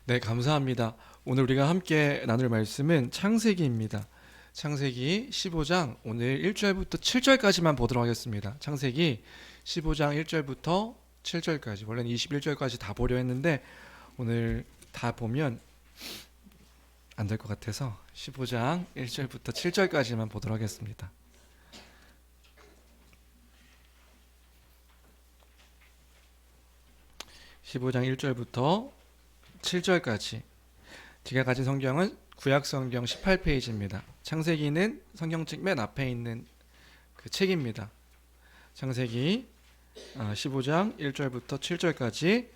네, 감사합니다. 오늘 우리가 함께 나눌 말씀은 창세기입니다. 창세기 15장 오늘 1절부터 7절까지만 보도록 하겠습니다. 창세기 15장 1절부터 7절까지, 원래는 21절까지 다 보려 했는데 오늘 다 보면 안 될 것 같아서 15장 1절부터 7절까지만 보도록 하겠습니다. (15장) 1절부터 7절까지. 제가 가진 성경은 구약 성경 18페이지입니다. 창세기는 성경책 맨 앞에 있는 그 책입니다. 창세기 15장 1절부터 7절까지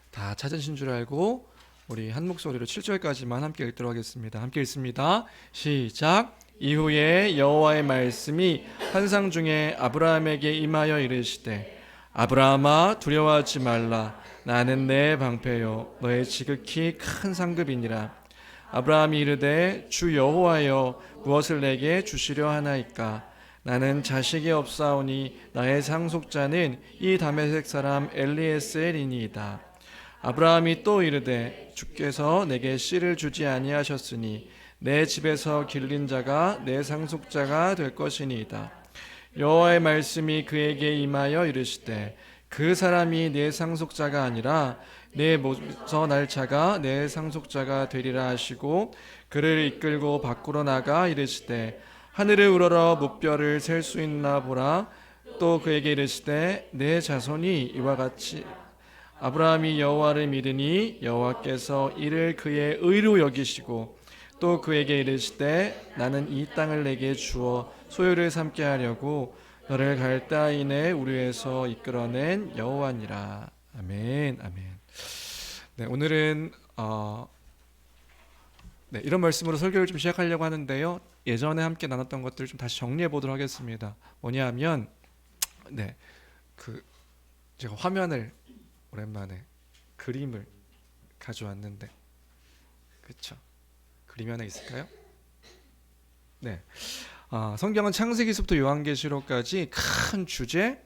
다 찾으신 줄 알고 우리 한 목소리로 7절까지만 함께 읽도록 하겠습니다. 함께 읽습니다. 시작. 이후에 여호와의 말씀이 환상 중에 아브라함에게 임하여 이르시되 아브라함아 두려워하지 말라. 나는 내 방패요 너의 지극히 큰 상급이니라. 아브라함이 이르되 주 여호와여 무엇을 내게 주시려 하나이까. 나는 자식이 없사오니 나의 상속자는 이 다메섹 사람 엘리에셀이니이다. 아브라함이 또 이르되 주께서 내게 씨를 주지 아니하셨으니 내 집에서 길린 자가 내 상속자가 될 것이니이다. 여호와의 말씀이 그에게 임하여 이르시되 그 사람이 내 상속자가 아니라 내 몸에서 날 자가 내 상속자가 되리라 하시고 그를 이끌고 밖으로 나가 이르시되 하늘을 우러러 무뼈를 셀 수 있나 보라. 또 그에게 이르시되 내 자손이 이와 같이. 아브라함이 여호와를 믿으니 여호와께서 이를 그의 의로 여기시고 또 그에게 이르시되 나는 이 땅을 내게 주어 소유를 삼게 하려고 너를 갈대아인의 우르에서 이끌어낸 여호와니라. 아멘. 아멘. 네, 오늘은 이런 말씀으로 설교를 좀 시작하려고 하는데요. 예전에 함께 나눴던 것들을 좀 다시 정리해 보도록 하겠습니다. 뭐냐면 제가 화면을 오랜만에 그림을 가져왔는데, 그렇죠? 그림이 하나 있을까요? 네. 성경은 창세기서부터 요한계시록까지 큰 주제,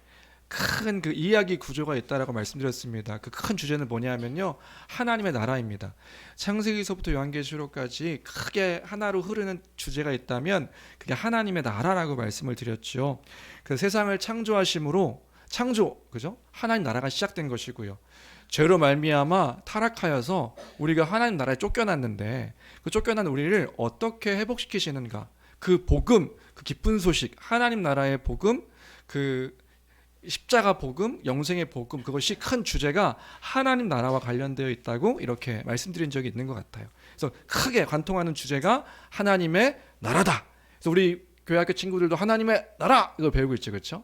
큰 그 이야기 구조가 있다라고 말씀드렸습니다. 그 큰 주제는 뭐냐면요, 하나님의 나라입니다. 창세기서부터 요한계시록까지 크게 하나로 흐르는 주제가 있다면 그게 하나님의 나라라고 말씀을 드렸죠. 그 세상을 창조하심으로 그죠? 하나님 나라가 시작된 것이고요. 죄로 말미암아 타락하여서 우리가 하나님 나라에 쫓겨났는데 그 쫓겨난 우리를 어떻게 회복시키시는가? 그 복음, 그 기쁜 소식, 하나님 나라의 복음, 그 십자가 복음, 영생의 복음, 그것이 큰 주제가 하나님 나라와 관련되어 있다고 이렇게 말씀드린 적이 있는 것 같아요. 그래서 크게 관통하는 주제가 하나님의 나라다. 그래서 우리 교회학교 친구들도 하나님의 나라 이걸 배우고 있죠, 그렇죠?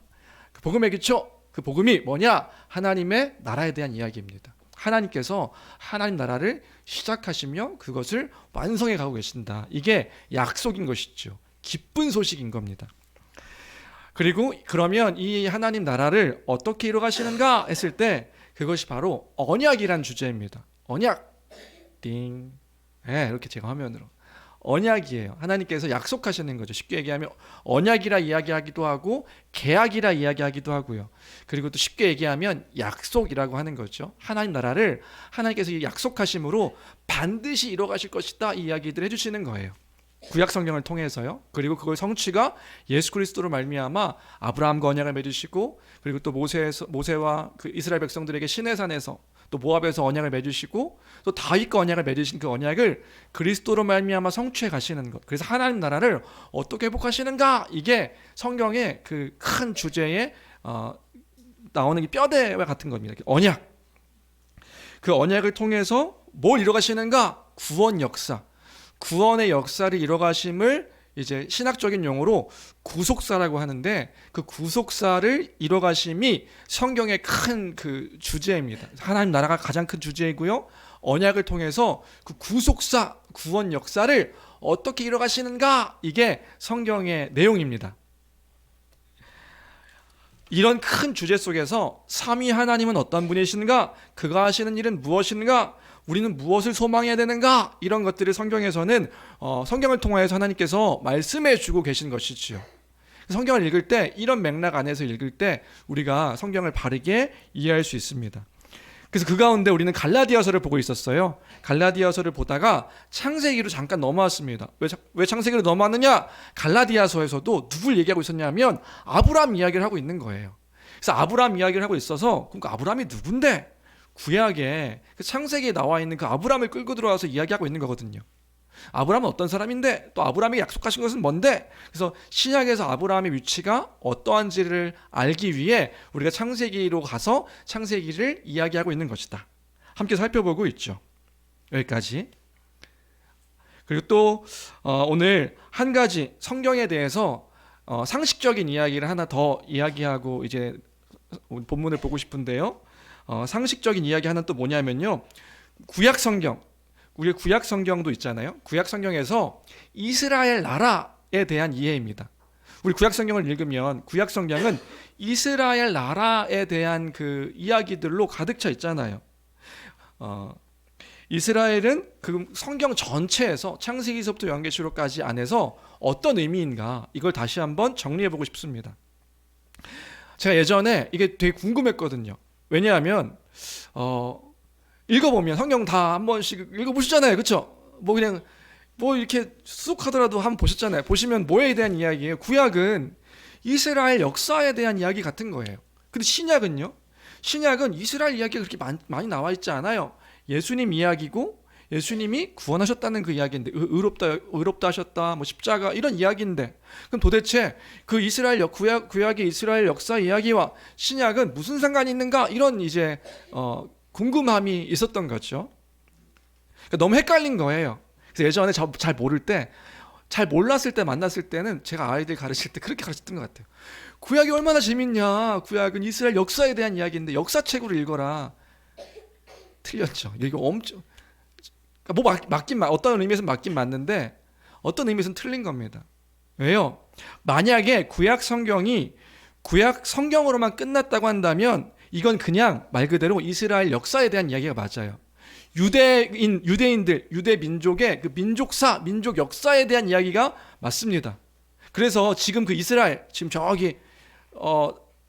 그 복음의 기초, 그 복음이 뭐냐? 하나님의 나라에 대한 이야기입니다. 하나님께서 하나님 나라를 시작하시며 그것을 완성해 가고 계신다. 이게 약속인 것이죠. 기쁜 소식인 겁니다. 그리고 그러면 이 하나님 나라를 어떻게 이루어가시는가 했을 때 그것이 바로 언약이란 주제입니다. 언약. 띵. 이렇게 제가 화면으로. 언약이에요. 하나님께서 약속하시는 거죠. 쉽게 얘기하면 언약이라 이야기하기도 하고 계약이라 이야기하기도 하고요. 그리고 또 쉽게 얘기하면 약속이라고 하는 거죠. 하나님 나라를 하나님께서 약속하심으로 반드시 이뤄가실 것이다, 이 이야기들을 해주시는 거예요. 구약 성경을 통해서요. 그리고 그걸 성취가 예수 그리스도로 말미암아 아브라함과 언약을 맺으시고, 그리고 또 모세와 그 이스라엘 백성들에게 시내산에서 또 모압에서 언약을 맺으시고, 또 다윗과 언약을 맺으신 그 언약을 그리스도로 말미암아 성취해 가시는 것. 그래서 하나님 나라를 어떻게 회복하시는가, 이게 성경의 그 큰 주제에 나오는 게 뼈대와 같은 겁니다. 언약. 그 언약을 통해서 뭘 이뤄가시는가? 구원 역사. 구원의 역사를 이뤄가심을 이제 신학적인 용어로 구속사라고 하는데, 그 구속사를 이뤄가심이 성경의 큰 그 주제입니다. 하나님 나라가 가장 큰 주제이고요. 언약을 통해서 그 구속사, 구원 역사를 어떻게 이뤄가시는가, 이게 성경의 내용입니다. 이런 큰 주제 속에서 삼위 하나님은 어떤 분이신가, 그가 하시는 일은 무엇인가, 우리는 무엇을 소망해야 되는가, 이런 것들을 성경에서는 성경을 통하여서 하나님께서 말씀해 주고 계신 것이지요. 성경을 읽을 때 이런 맥락 안에서 읽을 때 우리가 성경을 바르게 이해할 수 있습니다. 그래서 그 가운데 우리는 갈라디아서를 보고 있었어요. 갈라디아서를 보다가 창세기로 잠깐 넘어왔습니다. 왜 창세기로 넘어왔느냐? 갈라디아서에서도 누굴 얘기하고 있었냐면 아브라함 이야기를 하고 있는 거예요. 그래서 아브라함 이야기를 하고 있어서 그러니까 아브라함이 누군데? 구약에 그 창세기에 나와 있는 그 아브라함을 끌고 들어와서 이야기하고 있는 거거든요. 아브라함은 어떤 사람인데 또 아브라함에게 약속하신 것은 뭔데? 그래서 신약에서 아브라함의 위치가 어떠한지를 알기 위해 우리가 창세기로 가서 창세기를 이야기하고 있는 것이다. 함께 살펴보고 있죠. 여기까지. 그리고 또 오늘 한 가지 성경에 대해서 상식적인 이야기를 하나 더 이야기하고 이제 본문을 보고 싶은데요. 상식적인 이야기 하나 또 뭐냐면요. 구약 성경, 우리 구약 성경도 있잖아요. 구약 성경에서 이스라엘 나라에 대한 이해입니다. 우리 구약 성경을 읽으면 구약 성경은 이스라엘 나라에 대한 그 이야기들로 가득 차 있잖아요. 이스라엘은 그 성경 전체에서 창세기서부터 요한계시록까지 안에서 어떤 의미인가 이걸 다시 한번 정리해 보고 싶습니다. 제가 예전에 이게 되게 궁금했거든요. 왜냐하면 읽어보면 성경 다 한 번씩 읽어보시잖아요. 그렇죠? 뭐 그냥 뭐 이렇게 쑥 하더라도 한번 보셨잖아요. 보시면 뭐에 대한 이야기예요? 구약은 이스라엘 역사에 대한 이야기 같은 거예요. 근데 신약은요? 신약은 이스라엘 이야기가 그렇게 많이 나와 있지 않아요. 예수님 이야기고 예수님이 구원하셨다는 그 이야기인데 의롭다 하셨다 뭐 십자가 이런 이야기인데 그럼 도대체 그 이스라엘 구약의 이스라엘 역사 이야기와 신약은 무슨 상관이 있는가 이런 이제 궁금함이 있었던 거죠. 그러니까 너무 헷갈린 거예요. 그래서 예전에 잘 모를 때, 잘 몰랐을 때 만났을 때는 제가 아이들 가르칠 때 그렇게 가르쳤던 것 같아요. 구약이 얼마나 재밌냐. 구약은 이스라엘 역사에 대한 이야기인데 역사책으로 읽어라. 틀렸죠. 이거 엄청 뭐 어떤 의미에서는 맞긴 맞는데 어떤 의미에서는 틀린 겁니다. 왜요? 만약에 구약 성경이 구약 성경으로만 끝났다고 한다면 이건 그냥 말 그대로 이스라엘 역사에 대한 이야기가 맞아요. 유대인들, 유대 민족의 그 민족사, 민족 역사에 대한 이야기가 맞습니다. 그래서 지금 그 이스라엘, 지금 저기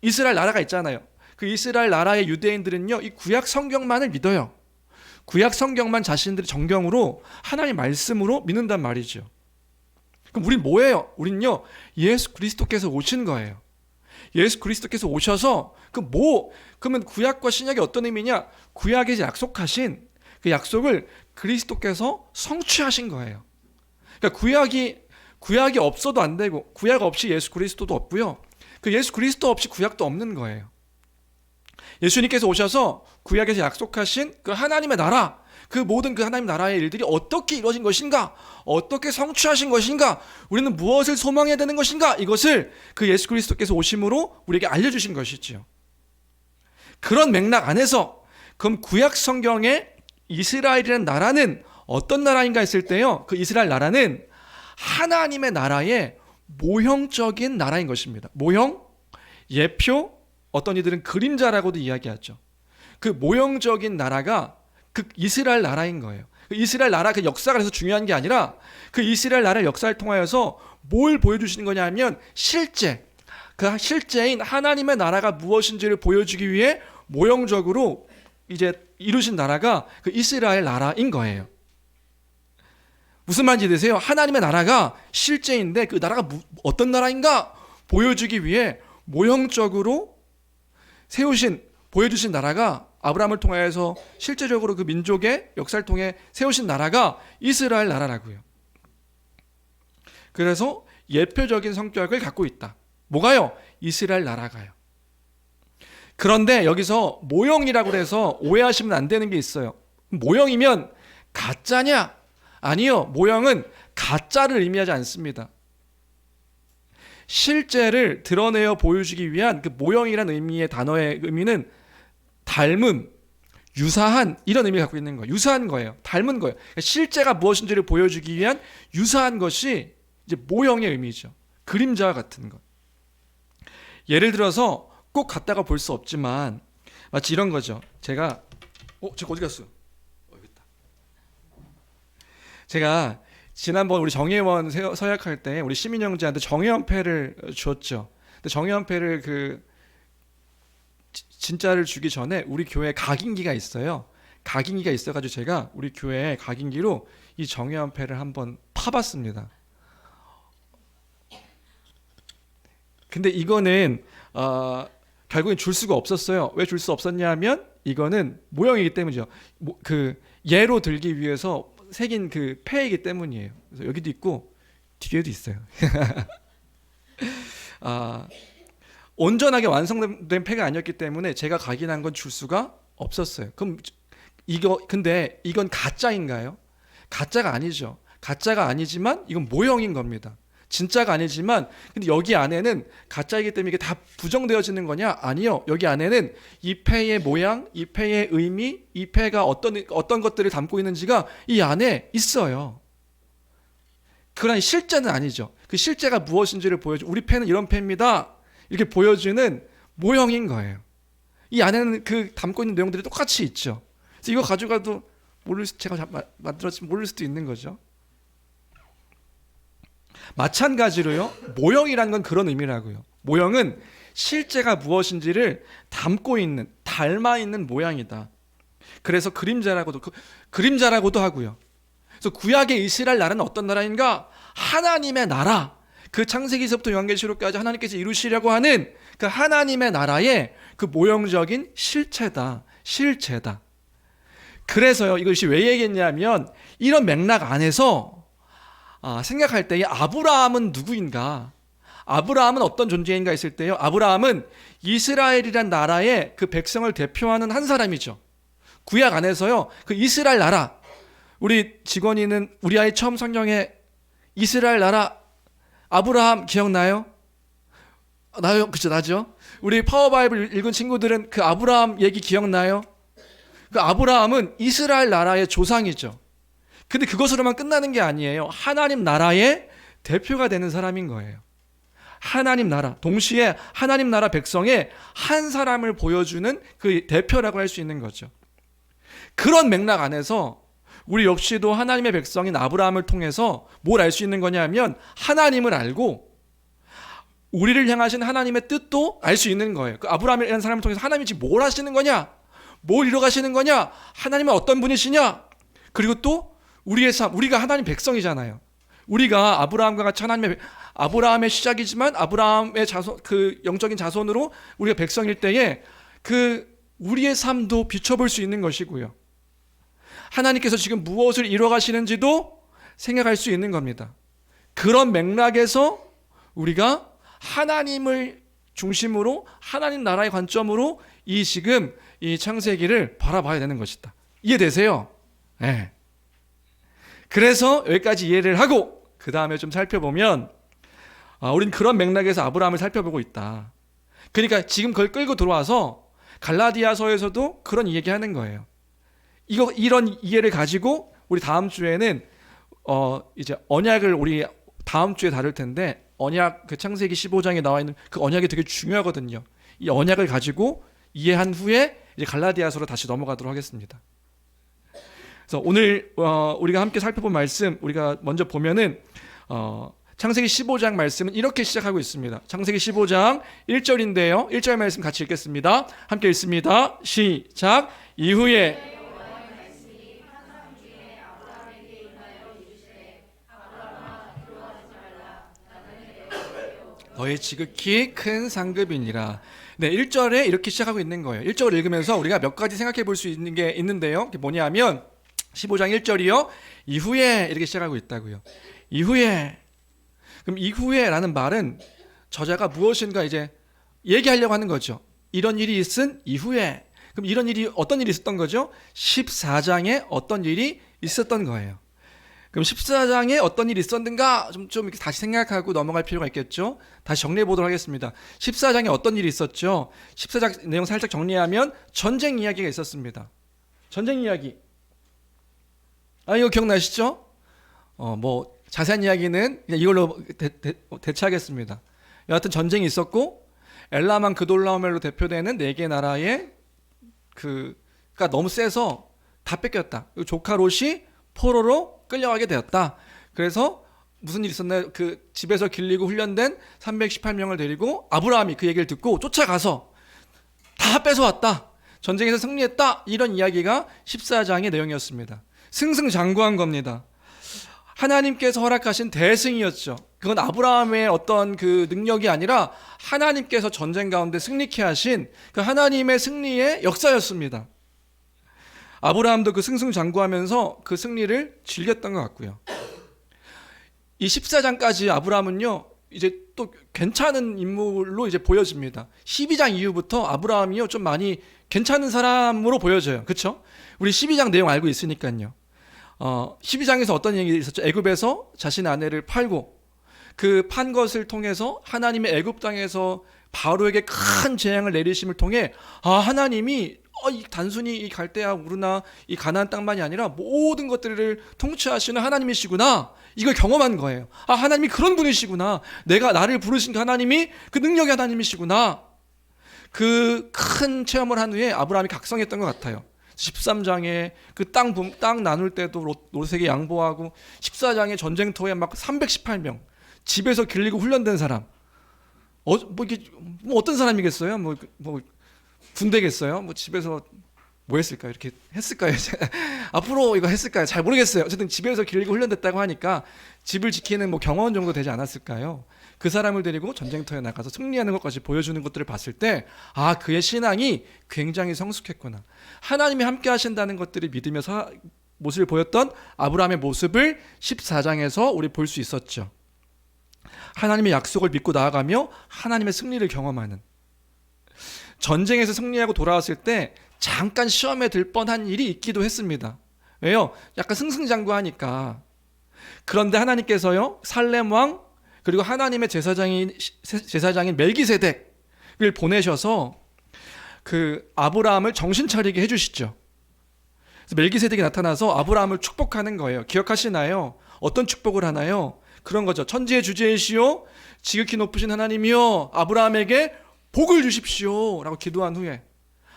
이스라엘 나라가 있잖아요. 그 이스라엘 나라의 유대인들은요, 이 구약 성경만을 믿어요. 구약 성경만 자신들의 정경으로 하나님 말씀으로 믿는단 말이죠. 그럼 우린 뭐예요? 우린요, 예수 그리스도께서 오신 거예요. 예수 그리스도께서 오셔서 그러면 구약과 신약이 어떤 의미냐? 구약에서 약속하신 그 약속을 그리스도께서 성취하신 거예요. 그러니까 구약이 없어도 안 되고 구약 없이 예수 그리스도도 없고요. 그 예수 그리스도 없이 구약도 없는 거예요. 예수님께서 오셔서 구약에서 약속하신 그 하나님의 나라, 그 모든 그 하나님 나라의 일들이 어떻게 이루어진 것인가, 어떻게 성취하신 것인가, 우리는 무엇을 소망해야 되는 것인가, 이것을 그 예수 그리스도께서 오심으로 우리에게 알려주신 것이지요. 그런 맥락 안에서 그럼 구약 성경의 이스라엘이라는 나라는 어떤 나라인가 했을 때요, 그 이스라엘 나라는 하나님의 나라의 모형적인 나라인 것입니다. 모형, 예표, 어떤 이들은 그림자라고도 이야기하죠. 그 모형적인 나라가 그 이스라엘 나라인 거예요. 그 이스라엘 나라 그 역사가 그래서 중요한 게 아니라 그 이스라엘 나라의 역사를 통하여서 뭘 보여주시는 거냐 하면 그 실제인 하나님의 나라가 무엇인지를 보여주기 위해 모형적으로 이제 이루신 나라가 그 이스라엘 나라인 거예요. 무슨 말인지 되세요? 하나님의 나라가 실제인데 그 나라가 어떤 나라인가 보여주기 위해 모형적으로 보여주신 나라가 아브라함을 통해서 실제적으로 그 민족의 역사를 통해 세우신 나라가 이스라엘 나라라고요. 그래서 예표적인 성격을 갖고 있다. 뭐가요? 이스라엘 나라가요. 그런데 여기서 모형이라고 해서 오해하시면 안 되는 게 있어요. 모형이면 가짜냐? 아니요. 모형은 가짜를 의미하지 않습니다. 실제를 드러내어 보여주기 위한 그 모형이라는 의미의 단어의 의미는 닮음, 유사한 이런 의미를 갖고 있는 거예요. 유사한 거예요. 닮은 거예요. 그러니까 실제가 무엇인지를 보여주기 위한 유사한 것이 이제 모형의 의미죠. 그림자와 같은 것. 예를 들어서 꼭 갖다가 볼 수 없지만 마치 이런 거죠. 제가 어디 갔어? 여기 있다. 제가 지난번 우리 정혜원 서약할 때 우리 시민 형제한테 정혜원패를 주었죠. 근데 정혜원패를 진짜를 주기 전에 우리 교회에 각인기가 있어요. 각인기가 있어가지고 제가 우리 교회에 각인기로 이 정예연패를 한번 파봤습니다. 근데 이거는 결국엔 줄 수가 없었어요. 왜 줄 수 없었냐면 이거는 모형이기 때문이죠. 그 예로 들기 위해서 새긴 그 패이기 때문이에요. 그래서 여기도 있고 뒤에도 있어요. 온전하게 완성된 패가 아니었기 때문에 제가 각인한 건 줄 수가 없었어요. 그럼 근데 이건 가짜인가요? 가짜가 아니죠. 가짜가 아니지만 이건 모형인 겁니다. 진짜가 아니지만 근데 여기 안에는 가짜이기 때문에 이게 다 부정되어지는 거냐? 아니요. 여기 안에는 이 패의 모양, 이 패의 의미, 이 패가 어떤 것들을 담고 있는지가 이 안에 있어요. 그러나 실제는 아니죠. 그 실제가 무엇인지를 보여줘. 우리 패는 이런 패입니다. 이렇게 보여주는 모형인 거예요. 이 안에는 그 담고 있는 내용들이 똑같이 있죠. 그래서 이거 가져가도 제가 만들었지만 모를 수도 있는 거죠. 마찬가지로요. 모형이라는 건 그런 의미라고요. 모형은 실제가 무엇인지를 담고 있는, 닮아 있는 모양이다. 그래서 그림자라고도 하고요. 그래서 구약의 이스라엘 나라는 어떤 나라인가? 하나님의 나라. 그 창세기서부터 요한계시록까지 하나님께서 이루시려고 하는 그 하나님의 나라의 그 모형적인 실체다. 그래서요. 이것이 왜 얘기했냐면 이런 맥락 안에서 생각할 때에 아브라함은 누구인가? 아브라함은 어떤 존재인가 했을 때요. 아브라함은 이스라엘이란 나라의 그 백성을 대표하는 한 사람이죠. 구약 안에서요. 그 이스라엘 나라. 우리 직원이는 우리 아이 처음 성경에 이스라엘 나라 아브라함 기억나요? 나요? 그쵸, 나죠? 우리 파워바이블 읽은 친구들은 그 아브라함 얘기 기억나요? 그 아브라함은 이스라엘 나라의 조상이죠. 근데 그것으로만 끝나는 게 아니에요. 하나님 나라의 대표가 되는 사람인 거예요. 하나님 나라, 동시에 하나님 나라 백성의 한 사람을 보여주는 그 대표라고 할 수 있는 거죠. 그런 맥락 안에서 우리 역시도 하나님의 백성인 아브라함을 통해서 뭘 알 수 있는 거냐면 하나님을 알고 우리를 향하신 하나님의 뜻도 알 수 있는 거예요. 그 아브라함이라는 사람을 통해서 하나님이 지금 뭘 하시는 거냐? 뭘 이뤄가시는 거냐? 하나님은 어떤 분이시냐? 그리고 또 우리의 삶, 우리가 하나님 백성이잖아요. 우리가 아브라함과 같이 아브라함의 시작이지만 아브라함의 자손, 그 영적인 자손으로 우리가 백성일 때에 그 우리의 삶도 비춰볼 수 있는 것이고요. 하나님께서 지금 무엇을 이뤄가시는지도 생각할 수 있는 겁니다. 그런 맥락에서 우리가 하나님을 중심으로 하나님 나라의 관점으로 지금 이 창세기를 바라봐야 되는 것이다. 이해되세요? 네. 그래서 여기까지 이해를 하고 그 다음에 좀 살펴보면 우린 그런 맥락에서 아브라함을 살펴보고 있다. 그러니까 지금 그걸 끌고 들어와서 갈라디아서에서도 그런 얘기하는 거예요. 이런 이해를 가지고 우리 다음 주에는 이제 언약을 우리 다음 주에 다룰 텐데 언약 그 창세기 15장에 나와 있는 그 언약이 되게 중요하거든요. 이 언약을 가지고 이해한 후에 이제 갈라디아서로 다시 넘어가도록 하겠습니다. 그래서 오늘 우리가 함께 살펴본 말씀 우리가 먼저 보면은 창세기 15장 말씀은 이렇게 시작하고 있습니다. 창세기 15장 1절인데요. 1절 말씀 같이 읽겠습니다. 함께 읽습니다. 시작. 이후에 너의 지극히 큰 상급이니라. 네, 1절에 이렇게 시작하고 있는 거예요. 1절을 읽으면서 우리가 몇 가지 생각해 볼 수 있는 게 있는데요. 그게 뭐냐면 15장 1절이요. 이후에 이렇게 시작하고 있다고요. 이후에. 그럼 이후에라는 말은 저자가 무엇인가 이제 얘기하려고 하는 거죠. 이런 일이 있은 이후에. 그럼 이런 일이 어떤 일이 있었던 거죠? 14장에 어떤 일이 있었던 거예요. 그럼 14장에 어떤 일이 있었는가 좀 이렇게 다시 생각하고 넘어갈 필요가 있겠죠. 다시 정리해 보도록 하겠습니다. 14장에 어떤 일이 있었죠? 14장 내용 살짝 정리하면 전쟁 이야기가 있었습니다. 전쟁 이야기. 이거 기억나시죠? 뭐 자세한 이야기는 그냥 이걸로 대체하겠습니다. 여하튼 전쟁이 있었고 엘라만 그돌라오멜로 대표되는 4개 나라의 그가 너무 세서 다 뺏겼다. 조카 롯이 포로로 끌려가게 되었다. 그래서 무슨 일이 있었나요? 그 집에서 길리고 훈련된 318명을 데리고 아브라함이 그 얘기를 듣고 쫓아가서 다 뺏어왔다. 전쟁에서 승리했다. 이런 이야기가 14장의 내용이었습니다. 승승장구한 겁니다. 하나님께서 허락하신 대승이었죠. 그건 아브라함의 어떤 그 능력이 아니라 하나님께서 전쟁 가운데 승리케 하신 그 하나님의 승리의 역사였습니다. 아브라함도 그 승승장구하면서 그 승리를 즐겼던 것 같고요. 이 14장까지 아브라함은요, 이제 또 괜찮은 인물로 이제 보여집니다. 12장 이후부터 아브라함이요, 좀 많이 괜찮은 사람으로 보여져요. 그렇죠? 우리 12장 내용 알고 있으니까요. 12장에서 어떤 얘기 있었죠? 애굽에서 자신의 아내를 팔고 그 판 것을 통해서 하나님의 애굽 땅에서 바로에게 큰 재앙을 내리심을 통해 하나님이 단순히 이 갈대아 우르나 이 가나안 땅만이 아니라 모든 것들을 통치하시는 하나님이시구나, 이걸 경험한 거예요. 하나님이 그런 분이시구나, 내가 나를 부르신 그 하나님이 그 능력의 하나님이시구나. 그 큰 체험을 한 후에 아브라함이 각성했던 것 같아요. 13장에 그 땅 나눌 때도 롯에게 양보하고, 14장에 전쟁터에 막 318명 집에서 길리고 훈련된 사람, 어떤 사람이겠어요? 군대겠어요? 집에서 뭐 했을까요? 이렇게 했을까요? 앞으로 이거 했을까요? 잘 모르겠어요. 어쨌든 집에서 길리고 훈련됐다고 하니까 집을 지키는 경호원 정도 되지 않았을까요? 그 사람을 데리고 전쟁터에 나가서 승리하는 것까지 보여주는 것들을 봤을 때 그의 신앙이 굉장히 성숙했구나, 하나님이 함께 하신다는 것들을 믿으면서 모습을 보였던 아브라함의 모습을 14장에서 우리 볼 수 있었죠. 하나님의 약속을 믿고 나아가며 하나님의 승리를 경험하는, 전쟁에서 승리하고 돌아왔을 때 잠깐 시험에 들 뻔한 일이 있기도 했습니다. 왜요? 약간 승승장구하니까. 그런데 하나님께서요, 살렘 왕 그리고 하나님의 제사장인 멜기세덱을 보내셔서 그 아브라함을 정신 차리게 해주시죠. 그래서 멜기세덱이 나타나서 아브라함을 축복하는 거예요. 기억하시나요? 어떤 축복을 하나요? 그런 거죠. 천지의 주제이시오 지극히 높으신 하나님이요, 아브라함에게 복을 주십시오 라고 기도한 후에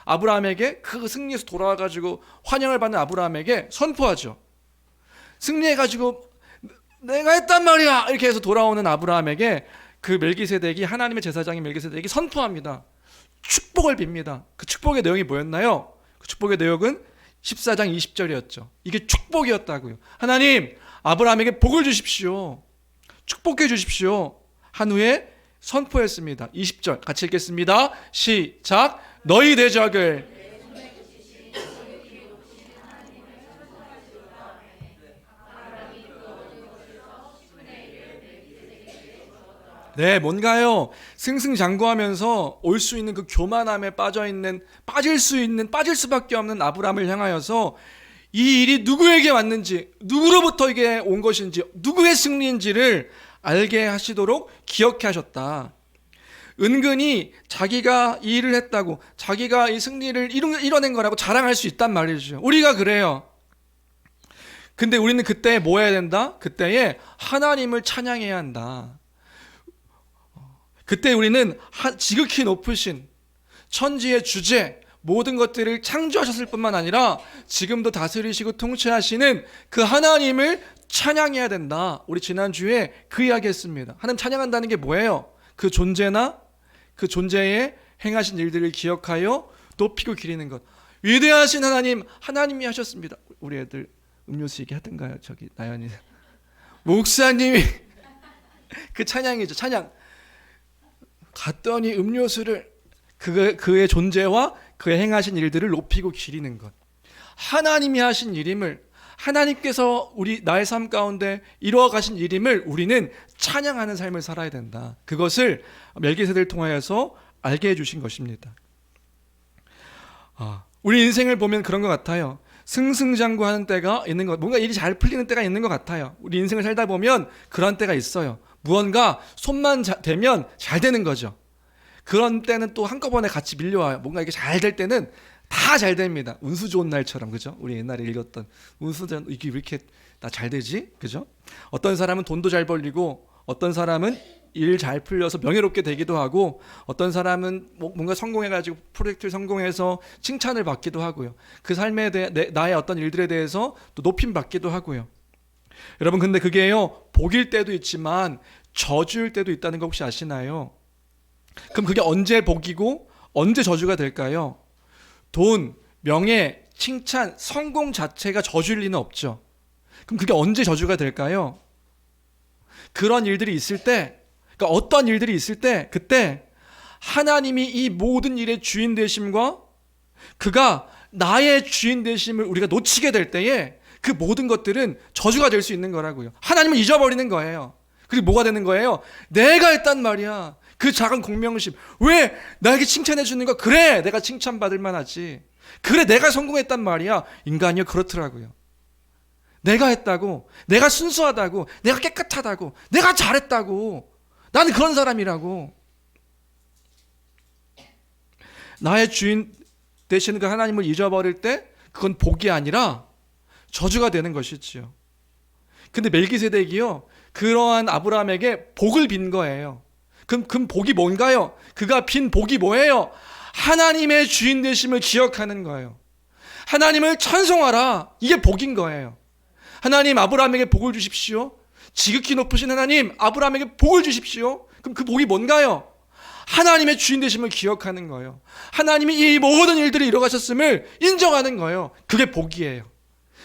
아브라함에게 그 승리에서 돌아와가지고 환영을 받는 아브라함에게 선포하죠. 승리해가지고 내가 했단 말이야 이렇게 해서 돌아오는 아브라함에게 그 멜기세덱이, 하나님의 제사장인 멜기세덱이 선포합니다. 축복을 빕니다. 그 축복의 내용이 뭐였나요? 그 축복의 내용은 14장 20절이었죠. 이게 축복이었다고요. 하나님, 아브라함에게 복을 주십시오, 축복해 주십시오 한 후에 선포했습니다. 20절 같이 읽겠습니다. 시작. 너희 대적을 뭔가요? 승승장구하면서 올 수 있는 그 교만함에 빠질 수밖에 없는 아브라함을 향하여서 이 일이 누구에게 왔는지, 누구로부터 이게 온 것인지, 누구의 승리인지를 알게 하시도록 기억해 하셨다. 은근히 자기가 이 일을 했다고, 자기가 이 승리를 이뤄낸 거라고 자랑할 수 있단 말이죠. 우리가 그래요. 근데 우리는 그때 뭐 해야 된다? 그때에 하나님을 찬양해야 한다. 그때 우리는 지극히 높으신 천지의 주제, 모든 것들을 창조하셨을 뿐만 아니라 지금도 다스리시고 통치하시는 그 하나님을 찬양해야 된다. 우리 지난주에 그 이야기 했습니다. 하나님 찬양한다는 게 뭐예요? 그 존재나 그 존재에 행하신 일들을 기억하여 높이고 기리는 것. 위대하신 하나님, 하나님이 하셨습니다. 우리 애들 음료수 얘기하던가요? 저기 나연이 목사님이 그 찬양이죠. 찬양. 갔더니 음료수를 그의 존재와 그의 행하신 일들을 높이고 기리는 것. 하나님이 하신 일임을, 하나님께서 나의 삶 가운데 이루어 가신 일임을 우리는 찬양하는 삶을 살아야 된다. 그것을 멜기세덱을 통하여서 알게 해주신 것입니다. 우리 인생을 보면 그런 것 같아요. 승승장구하는 때가 있는 것, 뭔가 일이 잘 풀리는 때가 있는 것 같아요. 우리 인생을 살다 보면 그런 때가 있어요. 무언가 손만 대면 잘 되는 거죠. 그런 때는 또 한꺼번에 같이 밀려와요. 뭔가 이게 잘 될 때는 다 잘 됩니다. 운수 좋은 날처럼, 그죠? 우리 옛날에 읽었던 운수 좋은, 이게 왜 이렇게 나 잘 되지? 그죠? 어떤 사람은 돈도 잘 벌리고, 어떤 사람은 일 잘 풀려서 명예롭게 되기도 하고, 어떤 사람은 뭔가 성공해가지고 프로젝트를 성공해서 칭찬을 받기도 하고요. 그 삶에 대해 나의 어떤 일들에 대해서 또 높임 받기도 하고요. 여러분, 근데 그게요, 복일 때도 있지만 저주일 때도 있다는 거 혹시 아시나요? 그럼 그게 언제 복이고 언제 저주가 될까요? 돈, 명예, 칭찬, 성공 자체가 저주일 리는 없죠. 그럼 그게 언제 저주가 될까요? 그런 일들이 있을 때, 그러니까 어떤 일들이 있을 때, 그때 하나님이 이 모든 일의 주인 되심과 그가 나의 주인 되심을 우리가 놓치게 될 때에 그 모든 것들은 저주가 될 수 있는 거라고요. 하나님을 잊어버리는 거예요. 그리고 뭐가 되는 거예요? 내가 했단 말이야. 그 작은 공명심. 왜 나에게 칭찬해 주는 거? 그래, 내가 칭찬받을 만하지. 그래, 내가 성공했단 말이야. 인간이요, 그렇더라고요. 내가 했다고, 내가 순수하다고, 내가 깨끗하다고, 내가 잘했다고, 나는 그런 사람이라고. 나의 주인 되시는 그 하나님을 잊어버릴 때 그건 복이 아니라 저주가 되는 것이지요. 근데 멜기세덱이요, 그러한 아브라함에게 복을 빈 거예요. 그럼 그 복이 뭔가요? 그가 빈 복이 뭐예요? 하나님의 주인 되심을 기억하는 거예요. 하나님을 찬송하라. 이게 복인 거예요. 하나님, 아브라함에게 복을 주십시오. 지극히 높으신 하나님, 아브라함에게 복을 주십시오. 그럼 그 복이 뭔가요? 하나님의 주인 되심을 기억하는 거예요. 하나님이 이 모든 일들을 이뤄가셨음을 인정하는 거예요. 그게 복이에요.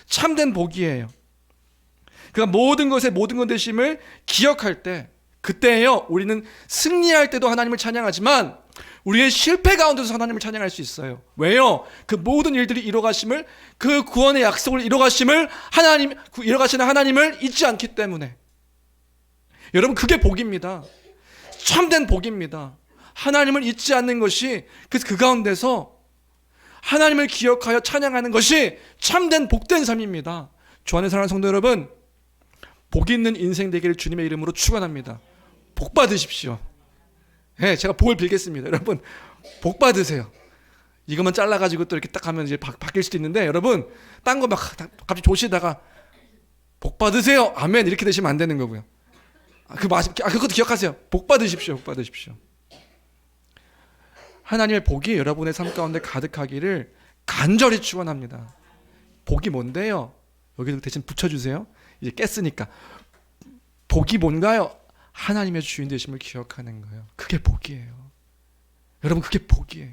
참된 복이에요. 그가 모든 것의 모든 것 되심을 기억할 때, 그때예요, 우리는 승리할 때도 하나님을 찬양하지만 우리의 실패 가운데서 하나님을 찬양할 수 있어요. 왜요? 그 모든 일들이 이뤄가심을, 그 구원의 약속을 이뤄가심을 이뤄가시는 하나님을 잊지 않기 때문에. 여러분, 그게 복입니다. 참된 복입니다. 하나님을 잊지 않는 것이, 그 가운데서 하나님을 기억하여 찬양하는 것이 참된 복된 삶입니다. 주 안에 사랑하는 성도 여러분, 복 있는 인생 되기를 주님의 이름으로 축원합니다. 복 받으십시오. 네, 제가 복을 빌겠습니다. 여러분, 복 받으세요. 이것만 잘라가지고 또 이렇게 딱 하면 이제 바뀔 수도 있는데, 여러분, 딴 거 막 갑자기 조시다가 복 받으세요. 아멘. 이렇게 되시면 안 되는 거고요. 그것도 기억하세요. 복 받으십시오. 복 받으십시오. 하나님의 복이 여러분의 삶 가운데 가득하기를 간절히 축원합니다. 복이 뭔데요? 여기도 대신 붙여주세요. 이제 깼으니까. 복이 뭔가요? 하나님의 주인 되심을 기억하는 거예요. 그게 복이에요. 여러분, 그게 복이에요.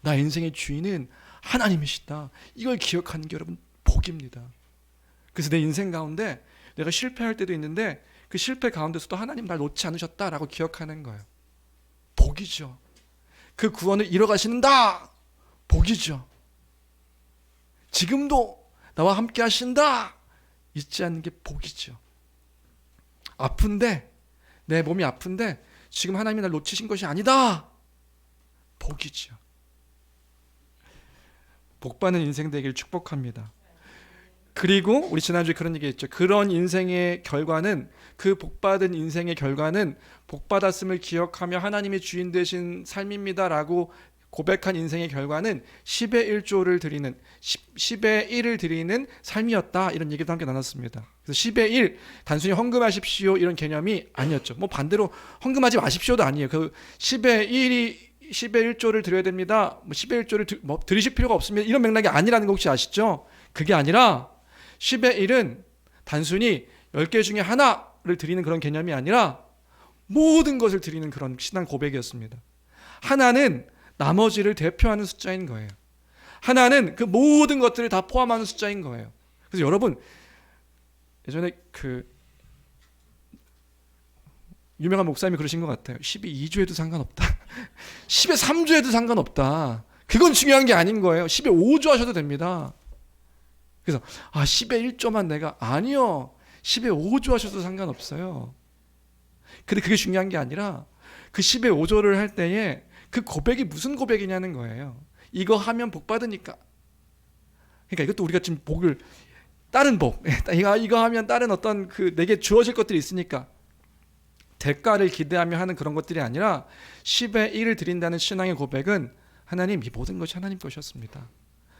나 인생의 주인은 하나님이시다. 이걸 기억하는 게 여러분 복입니다. 그래서 내 인생 가운데 내가 실패할 때도 있는데 그 실패 가운데서도 하나님 날 놓지 않으셨다라고 기억하는 거예요. 복이죠. 그 구원을 이뤄가시는 다 복이죠. 지금도 나와 함께 하신다 잊지 않는 게 복이죠. 아픈데, 내 몸이 아픈데 지금 하나님이 날 놓치신 것이 아니다, 복이죠. 복받는 인생 되기를 축복합니다. 그리고 우리 지난주에 그런 얘기 했죠. 그런 인생의 결과는, 그 복받은 인생의 결과는 복받았음을 기억하며 하나님의 주인 되신 삶입니다 라고 고백한 인생의 결과는 10의 1조를 드리는, 10의 1을 드리는 삶이었다, 이런 얘기도 함께 나눴습니다. 그래서 10의 1, 단순히 헌금하십시오 이런 개념이 아니었죠. 뭐 반대로 헌금하지 마십시오도 아니에요. 그 10의 1조를 드려야 됩니다, 10의 1조를 드리실 필요가 없습니다, 이런 맥락이 아니라는 거 혹시 아시죠? 그게 아니라 10의 1은 단순히 10개 중에 하나를 드리는 그런 개념이 아니라 모든 것을 드리는 그런 신앙 고백이었습니다. 하나는 나머지를 대표하는 숫자인 거예요. 하나는 그 모든 것들을 다 포함하는 숫자인 거예요. 그래서 여러분, 예전에 그 유명한 목사님이 그러신 것 같아요. 10의 2조에도 상관없다. 10의 3조에도 상관없다. 그건 중요한 게 아닌 거예요. 10의 5조 하셔도 됩니다. 그래서 10의 1조만 내가, 아니요, 10의 5조 하셔도 상관없어요. 근데 그게 중요한 게 아니라 그 10의 5조를 할 때에 그 고백이 무슨 고백이냐는 거예요. 이거 하면 복 받으니까. 그러니까 이것도 우리가 지금 복을, 다른 복, 이거 하면 다른 어떤 그 내게 주어질 것들이 있으니까 대가를 기대하며 하는 그런 것들이 아니라 10의 1을 드린다는 신앙의 고백은, 하나님, 이 모든 것이 하나님 것이었습니다.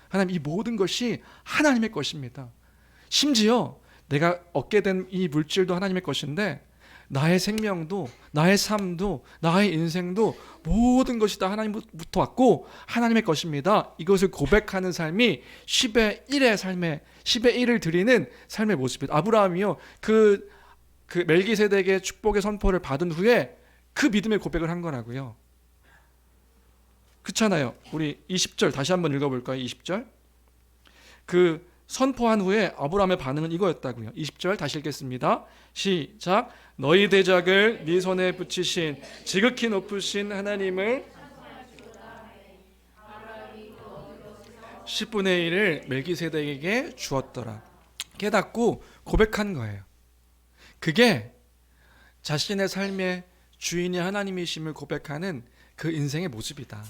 하나님, 이 모든 것이 하나님의 것입니다. 심지어 내가 얻게 된 이 물질도 하나님의 것인데 나의 생명도, 나의 삶도, 나의 인생도 모든 것이 다 하나님부터 왔고 하나님의 것입니다. 이것을 고백하는 삶이 10의 1의 삶의, 10의 1을 드리는 삶의 모습입니다. 아브라함이요, 그 멜기세덱의 축복의 선포를 받은 후에 그 믿음의 고백을 한 거라고요. 그렇잖아요. 우리 20절 다시 한번 읽어볼까요? 20절. 그 선포한 후에 아브라함의 반응은 이거였다고요. 20절 다시 읽겠습니다. 시작. 너희 대적을 네 손에 붙이신 지극히 높으신 하나님을 10분의 1을 멜기세덱에게 주었더라. 깨닫고 고백한 거예요. 그게 자신의 삶의 주인이 하나님이심을 고백하는 그 인생의 모습이다.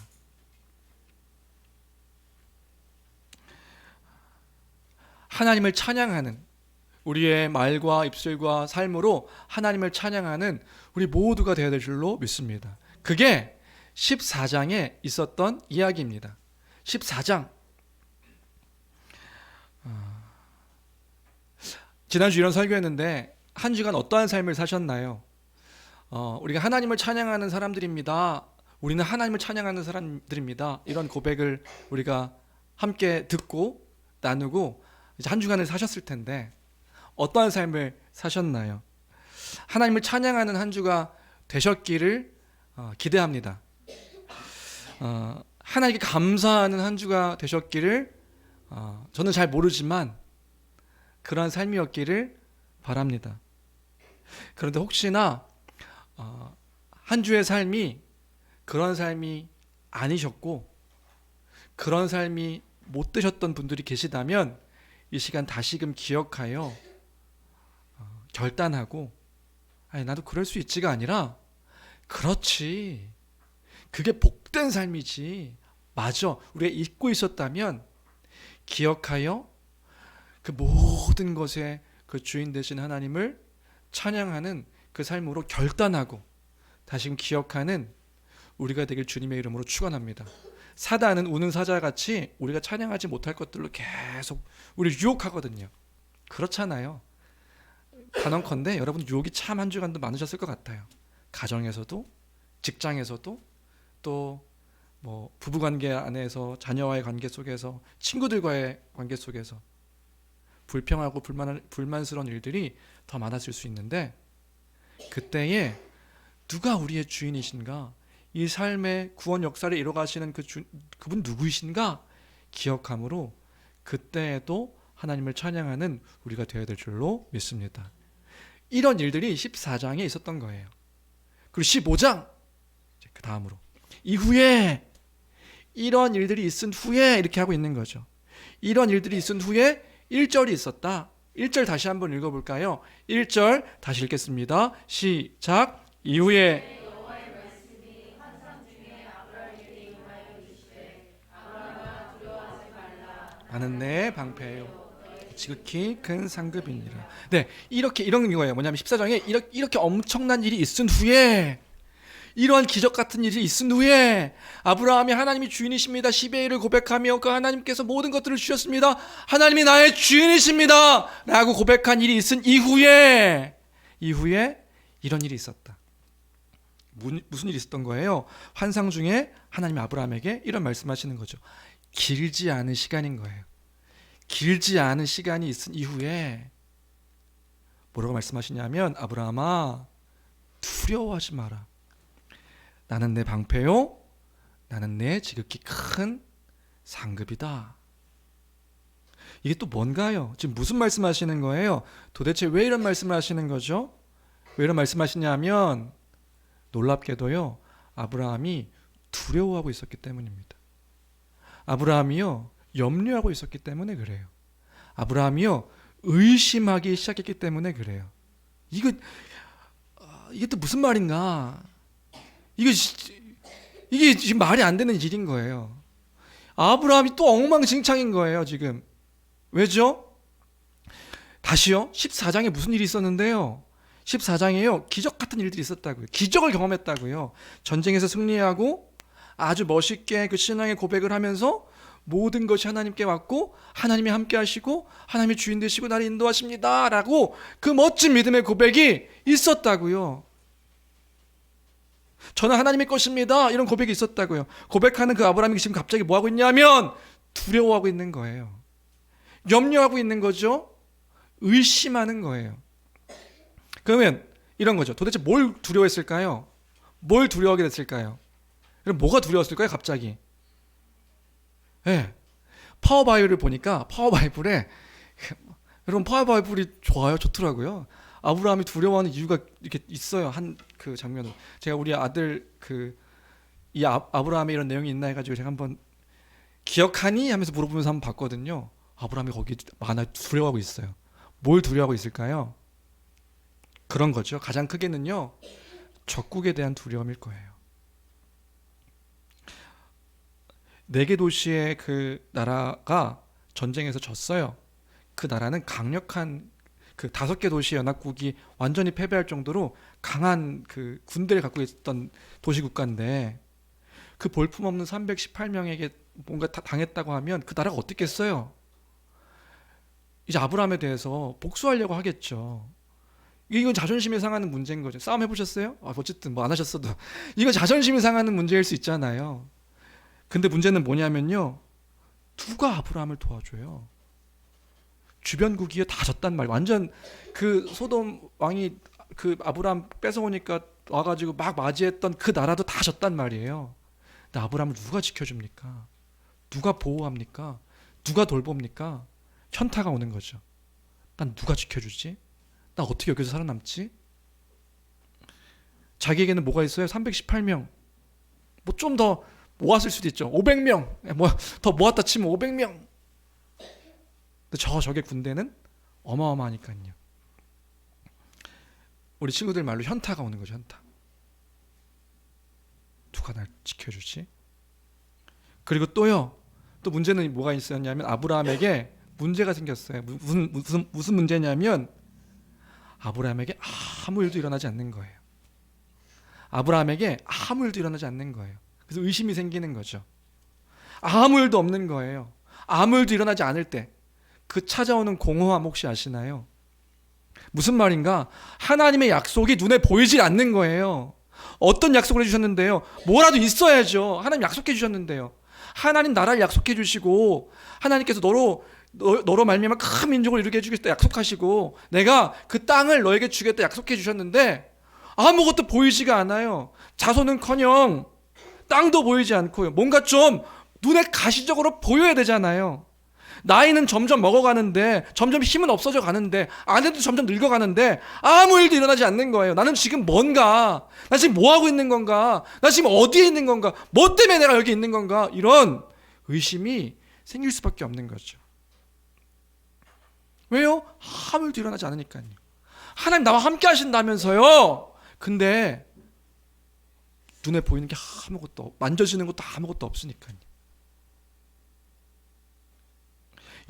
하나님을 찬양하는, 우리의 말과 입술과 삶으로 하나님을 찬양하는 우리 모두가 되어야 될 줄로 믿습니다. 그게 14장에 있었던 이야기입니다. 14장. 지난주 이런 설교했는데 한 주간 어떠한 삶을 사셨나요? 우리가 하나님을 찬양하는 사람들입니다. 우리는 하나님을 찬양하는 사람들입니다. 이런 고백을 우리가 함께 듣고 나누고 이제 한 주간을 사셨을 텐데 어떠한 삶을 사셨나요? 하나님을 찬양하는 한 주가 되셨기를 기대합니다. 하나님께 감사하는 한 주가 되셨기를 저는 잘 모르지만 그러한 삶이었기를 바랍니다. 그런데 혹시나 한 주의 삶이 그런 삶이 아니셨고 그런 삶이 못 되셨던 분들이 계시다면 이 시간 다시금 기억하여 결단하고 아니 나도 그럴 수 있지가 아니라 그렇지 그게 복된 삶이지 맞아 우리가 잊고 있었다면 기억하여 그 모든 것의 그 주인 되신 하나님을 찬양하는 그 삶으로 결단하고 다시금 기억하는 우리가 되길 주님의 이름으로 축원합니다. 사단은 우는 사자같이 우리가 찬양하지 못할 것들로 계속 우리를 유혹하거든요. 그렇잖아요. 단언컨대 여러분 유혹이 참 한 주간도 많으셨을 것 같아요. 가정에서도 직장에서도 또 뭐 부부관계 안에서 자녀와의 관계 속에서 친구들과의 관계 속에서 불평하고 불만스러운 일들이 더 많았을 수 있는데 그때에 누가 우리의 주인이신가 이 삶의 구원 역사를 이뤄가시는 그분 누구이신가 기억함으로 그때에도 하나님을 찬양하는 우리가 되어야 될 줄로 믿습니다. 이런 일들이 14장에 있었던 거예요. 그리고 15장 그 다음으로 이후에 이런 일들이 있은 후에 이렇게 하고 있는 거죠. 이런 일들이 있은 후에 1절이 있었다. 1절 다시 한번 읽어볼까요? 1절 다시 읽겠습니다. 시작. 이후에 나는 내 방패요 지극히 큰 상급이니라. 네, 이렇게 이런 거예요. 뭐냐면 14장에 이렇게 엄청난 일이 있은 후에 이러한 기적 같은 일이 있은 후에 아브라함이 하나님이 주인이십니다. 10의 1을 고백하며 그 하나님께서 모든 것들을 주셨습니다. 하나님이 나의 주인이십니다. 라고 고백한 일이 있은 이후에 이런 일이 있었다. 무슨 일이 있었던 거예요? 환상 중에 하나님이 아브라함에게 이런 말씀하시는 거죠. 길지 않은 시간인 거예요. 길지 않은 시간이 있은 이후에 뭐라고 말씀하시냐면 아브라함아 두려워하지 마라. 나는 내 방패요 나는 내 지극히 큰 상급이다. 이게 또 뭔가요? 지금 무슨 말씀하시는 거예요? 도대체 왜 이런 말씀을 하시는 거죠? 왜 이런 말씀하시냐면 놀랍게도요 아브라함이 두려워하고 있었기 때문입니다. 아브라함이요 염려하고 있었기 때문에 그래요. 아브라함이요 의심하기 시작했기 때문에 그래요. 이게 또 무슨 말인가? 이게 지금 말이 안 되는 일인 거예요. 아브라함이 또 엉망진창인 거예요 지금. 왜죠? 다시요 14장에 무슨 일이 있었는데요 14장에요 기적 같은 일들이 있었다고요. 기적을 경험했다고요. 전쟁에서 승리하고 아주 멋있게 그 신앙의 고백을 하면서 모든 것이 하나님께 왔고 하나님이 함께 하시고 하나님이 주인 되시고 나를 인도하십니다 라고 그 멋진 믿음의 고백이 있었다고요. 저는 하나님의 것입니다 이런 고백이 있었다고요. 고백하는 그 아브라함이 지금 갑자기 뭐하고 있냐면 두려워하고 있는 거예요. 염려하고 있는 거죠. 의심하는 거예요. 그러면 이런 거죠. 도대체 뭘 두려워했을까요? 뭘 두려워하게 됐을까요? 그럼 뭐가 두려웠을까요 갑자기? 예. 파워바이블을 보니까 파워바이블에 여러분 파워바이블이 좋아요. 좋더라고요. 아브라함이 두려워하는 이유가 이렇게 있어요. 한 그 장면은 제가 우리 아들 이 아브라함의 이런 내용이 있나 해가지고 제가 한번 기억하니 하면서 물어보면서 한번 봤거든요. 아브라함이 거기 많아 두려워하고 있어요. 뭘 두려워하고 있을까요? 그런 거죠. 가장 크게는요, 적국에 대한 두려움일 거예요. 4개 도시의 그 나라가 전쟁에서 졌어요. 그 나라는 강력한 그 5개 도시 연합국이 완전히 패배할 정도로 강한 그 군대를 갖고 있었던 도시 국가인데, 그 볼품없는 318명에게 뭔가 다 당했다고 하면 그 나라가 어떻겠어요? 이제 아브라함에 대해서 복수하려고 하겠죠. 이건 자존심이 상하는 문제인 거죠. 싸움 해보셨어요? 어쨌든 뭐 안 하셨어도 이건 자존심이 상하는 문제일 수 있잖아요. 근데 문제는 뭐냐면요, 누가 아브라함을 도와줘요? 주변국이 다 졌단 말이에요. 완전 그 소돔 왕이 그 아브라함 뺏어오니까 와가지고 막 맞이했던 그 나라도 다 졌단 말이에요. 근데 아브라함을 누가 지켜줍니까? 누가 보호합니까? 누가 돌봅니까? 현타가 오는 거죠. 난 누가 지켜주지? 나 어떻게 여기서 살아남지? 자기에게는 뭐가 있어요? 318명. 뭐 좀 더 모았을 수도 있죠. 500명. 뭐 더 모았다 치면 500명. 근데 적의 군대는 어마어마하니까요. 우리 친구들 말로 현타가 오는 거죠. 현타. 누가 날 지켜주지? 그리고 또요. 또 문제는 뭐가 있었냐면 아브라함에게 문제가 생겼어요. 무슨 문제냐면 아브라함에게 아무 일도 일어나지 않는 거예요. 아브라함에게 아무 일도 일어나지 않는 거예요. 그래서 의심이 생기는 거죠. 아무 일도 없는 거예요. 아무 일도 일어나지 않을 때 그 찾아오는 공허함 혹시 아시나요? 무슨 말인가? 하나님의 약속이 눈에 보이질 않는 거예요. 어떤 약속을 해주셨는데요? 뭐라도 있어야죠. 하나님 약속해 주셨는데요. 하나님 나라를 약속해 주시고 하나님께서 너로 말미암아 큰 민족을 이루게 해주겠다 약속하시고 내가 그 땅을 너에게 주겠다 약속해 주셨는데 아무것도 보이지가 않아요. 자손은커녕 땅도 보이지 않고요. 뭔가 좀 눈에 가시적으로 보여야 되잖아요. 나이는 점점 먹어가는데 점점 힘은 없어져 가는데 아내도 점점 늙어가는데 아무 일도 일어나지 않는 거예요. 나는 지금 뭔가, 나 지금 뭐 하고 있는 건가, 나 지금 어디에 있는 건가, 뭐 때문에 내가 여기 있는 건가, 이런 의심이 생길 수밖에 없는 거죠. 왜요? 아무 일도 일어나지 않으니까요. 하나님 나와 함께 하신다면서요. 근데 눈에 보이는 게 아무것도, 만져지는 것도 아무것도 없으니까요.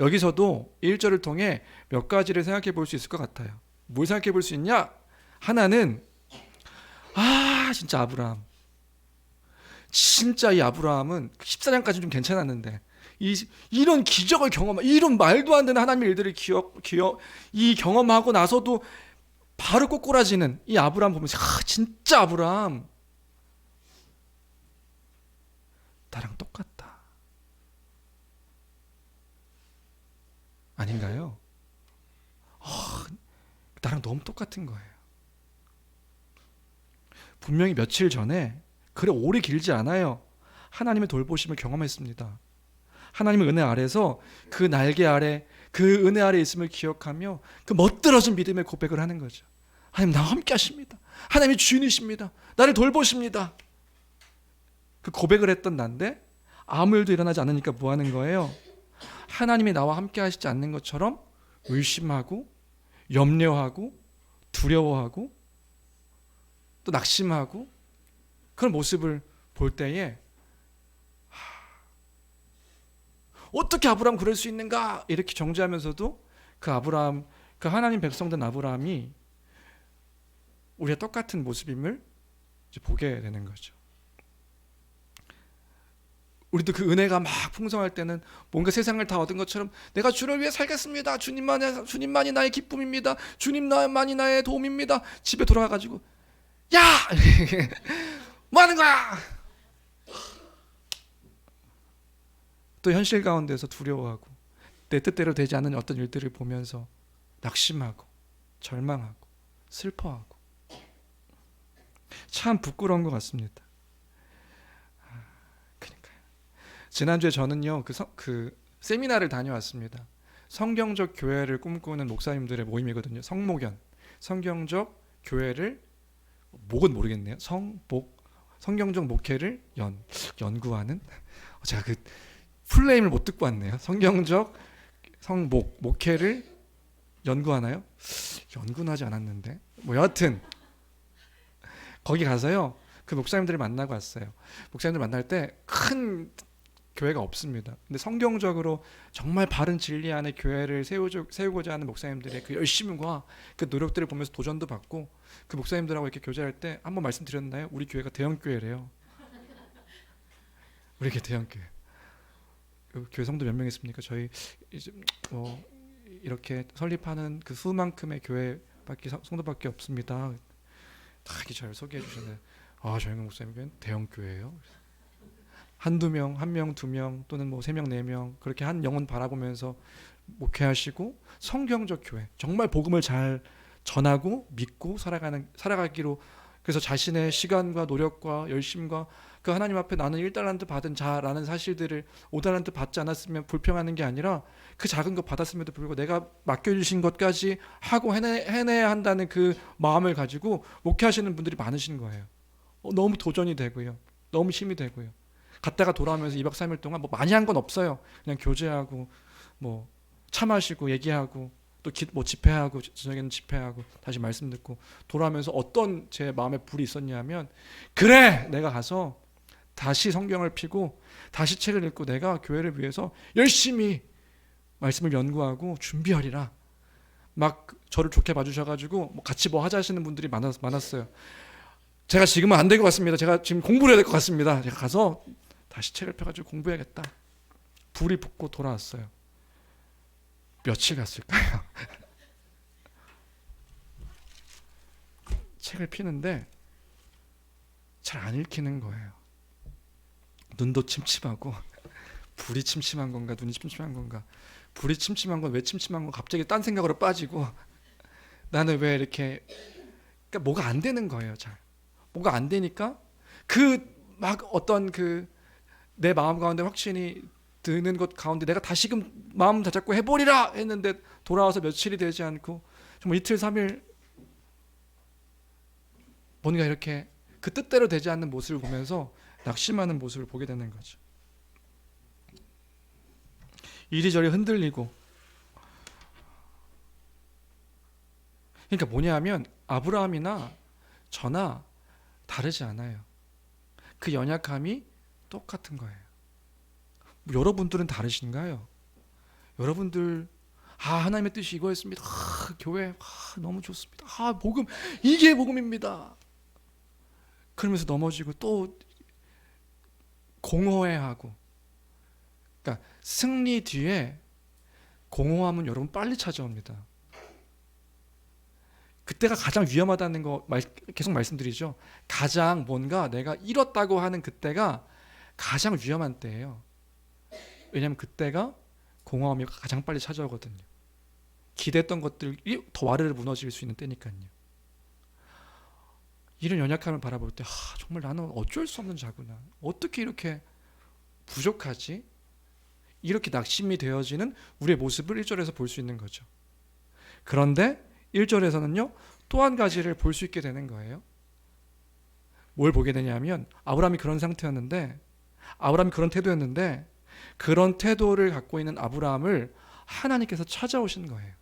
여기서도 1절을 통해 몇 가지를 생각해 볼 수 있을 것 같아요. 뭘 생각해 볼 수 있냐? 하나는 진짜 아브라함, 진짜 이 아브라함은 14장까지 좀 괜찮았는데 이런 기적을 경험한, 이런 말도 안 되는 하나님의 일들을 이 경험하고 나서도 바로 꼬꾸라지는 이 아브라함 보면서 진짜 아브라함 나랑 똑같다. 아닌가요? 나랑 너무 똑같은 거예요. 분명히 며칠 전에, 그래 오래 길지 않아요, 하나님의 돌보심을 경험했습니다. 하나님의 은혜 아래서 그 날개 아래, 그 은혜 아래 있음을 기억하며 그 멋들어진 믿음의 고백을 하는 거죠. 하나님 나와 함께 하십니다. 하나님이 주인이십니다. 나를 돌보십니다. 그 고백을 했던 난데 아무 일도 일어나지 않으니까 뭐 하는 거예요? 하나님이 나와 함께 하시지 않는 것처럼 의심하고 염려하고 두려워하고 또 낙심하고 그런 모습을 볼 때에 어떻게 아브라함 그럴 수 있는가 이렇게 정죄하면서도 그 아브라함, 그 하나님 백성된 아브라함이 우리와 똑같은 모습임을 이제 보게 되는 거죠. 우리도 그 은혜가 막 풍성할 때는 뭔가 세상을 다 얻은 것처럼 내가 주를 위해 살겠습니다. 주님만이 나의 기쁨입니다. 주님만이 나의 도움입니다. 집에 돌아가가지고 야! 뭐 하는 거야? 또 현실 가운데서 두려워하고 내 뜻대로 되지 않는 어떤 일들을 보면서 낙심하고 절망하고 슬퍼하고 참 부끄러운 것 같습니다. 지난주에 저는요 그 세미나를 다녀왔습니다. 성경적 교회를 꿈꾸는 목사님들의 모임이거든요. 성목연. 성경적 교회를 목은 모르겠네요. 성경적 목회를 연구하는. 제가 그 풀네임을 못 듣고 왔네요. 성경적 목회를 연구하나요? 연구는 하지 않았는데 뭐 여하튼 거기 가서요 그 목사님들을 만나고 왔어요. 목사님들 만날 때 큰 교회가 없습니다. 근데 성경적으로 정말 바른 진리 안에 교회를 세우고자 하는 목사님들의 그 열심과 그 노력들을 보면서 도전도 받고, 그 목사님들하고 이렇게 교제할 때 한번 말씀드렸나요? 우리 교회가 대형 교회래요. 우리 교회 대형 교회. 교회 성도 몇 명 있습니까? 저희 이제 뭐 이렇게 설립하는 그 수만큼의 교회밖에 성도밖에 없습니다. 다 이렇게 잘 소개해 주시네. 아, 저희 목사님 교회는 대형 교회예요. 한두 명, 한 명, 두 명 또는 뭐 3명, 4명 그렇게 한 영혼 바라보면서 목회하시고 성경적 교회, 정말 복음을 잘 전하고 믿고 살아가기로, 그래서 자신의 시간과 노력과 열심과 그 하나님 앞에 나는 1달란트 받은 자라는 사실들을 5달란트 받지 않았으면 불평하는 게 아니라 그 작은 것 받았음에도 불구하고 내가 맡겨주신 것까지 하고 해내야 한다는 그 마음을 가지고 목회하시는 분들이 많으신 거예요. 너무 도전이 되고요. 너무 힘이 되고요. 갔다가 돌아오면서 2박 3일 동안 뭐 많이 한 건 없어요. 그냥 교제하고 뭐 차 마시고 얘기하고 또 뭐 집회하고, 저녁에는 집회하고 다시 말씀 듣고 돌아오면서 어떤 제 마음에 불이 있었냐면, 그래 내가 가서 다시 성경을 펴고 다시 책을 읽고 내가 교회를 위해서 열심히 말씀을 연구하고 준비하리라. 막 저를 좋게 봐주셔가지고 뭐 같이 뭐 하자 하시는 분들이 많았어요. 제가 지금은 안 될 것 같습니다. 제가 지금 공부를 해야 될 것 같습니다. 제가 가서 다시 책을 펴가지고 공부해야겠다. 불이 붙고 돌아왔어요. 며칠 갔을까요? 책을 피는데 잘 안 읽히는 거예요. 눈도 침침하고, 불이 침침한 건가 눈이 침침한 건가, 불이 침침한 건 왜 침침한 건가 갑자기 딴 생각으로 빠지고, 나는 왜 이렇게, 그러니까 뭐가 안 되는 거예요. 잘 뭐가 안 되니까 그 막 어떤 그 내 마음 가운데 확신이 드는 것 가운데 내가 다시금 마음 다잡고 해보리라 했는데 돌아와서 며칠이 되지 않고 정말 이틀 3일 뭔가 이렇게 그 뜻대로 되지 않는 모습을 보면서 낙심하는 모습을 보게 되는 거죠. 이리저리 흔들리고. 그러니까 뭐냐면 아브라함이나 저나 다르지 않아요. 그 연약함이 똑같은 거예요. 여러분들은 다르신가요? 여러분들 하나님의 뜻이 이거였습니다. 교회 너무 좋습니다. 복음, 이게 복음입니다. 그러면서 넘어지고 또 공허해하고. 그러니까 승리 뒤에 공허함은 여러분 빨리 찾아옵니다. 그때가 가장 위험하다는 거 계속 말씀드리죠. 가장 뭔가 내가 잃었다고 하는 그때가 가장 위험한 때예요. 왜냐하면 그때가 공허함이 가장 빨리 찾아오거든요. 기대했던 것들이 더 와르르 무너질 수 있는 때니까요. 이런 연약함을 바라볼 때 정말 나는 어쩔 수 없는 자구나. 어떻게 이렇게 부족하지? 이렇게 낙심이 되어지는 우리의 모습을 1절에서 볼 수 있는 거죠. 그런데 1절에서는요 또 한 가지를 볼 수 있게 되는 거예요. 뭘 보게 되냐면 아브라함이 그런 상태였는데, 아브라함이 그런 태도였는데, 그런 태도를 갖고 있는 아브라함을 하나님께서 찾아오신 거예요.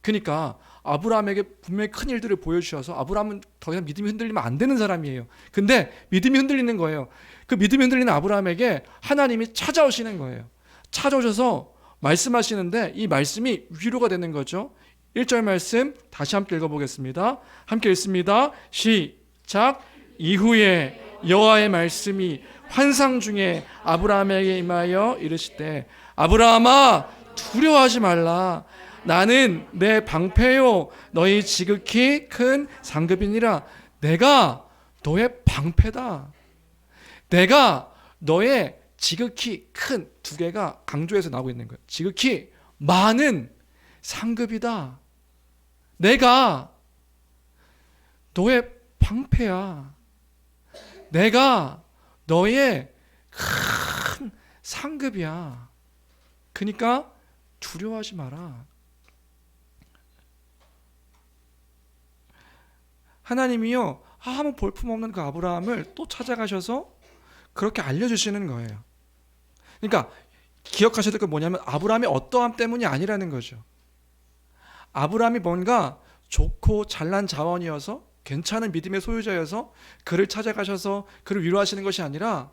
그러니까 아브라함에게 분명히 큰 일들을 보여주셔서 아브라함은 더 이상 믿음이 흔들리면 안 되는 사람이에요. 근데 믿음이 흔들리는 거예요. 그 믿음이 흔들리는 아브라함에게 하나님이 찾아오시는 거예요. 찾아오셔서 말씀하시는데 이 말씀이 위로가 되는 거죠. 1절 말씀 다시 함께 읽어보겠습니다. 함께 읽습니다. 시작. 이후에 여호와의 말씀이 환상 중에 아브라함에게 임하여 이르시되, 아브라함아 두려워하지 말라. 나는 내 방패요 너희 지극히 큰 상급이니라. 내가 너의 방패다. 내가 너의 지극히 큰, 두 개가 강조해서 나오고 있는 거예요. 지극히 많은 상급이다. 내가 너의 방패야. 내가 너의 큰 상급이야. 그러니까 두려워하지 마라. 하나님이요, 아무 볼품없는 그 아브라함을 또 찾아가셔서 그렇게 알려주시는 거예요. 그러니까 기억하셔야 될 건 뭐냐면 아브라함의 어떠함 때문이 아니라는 거죠. 아브라함이 뭔가 좋고 잘난 자원이어서 괜찮은 믿음의 소유자여서 그를 찾아가셔서 그를 위로하시는 것이 아니라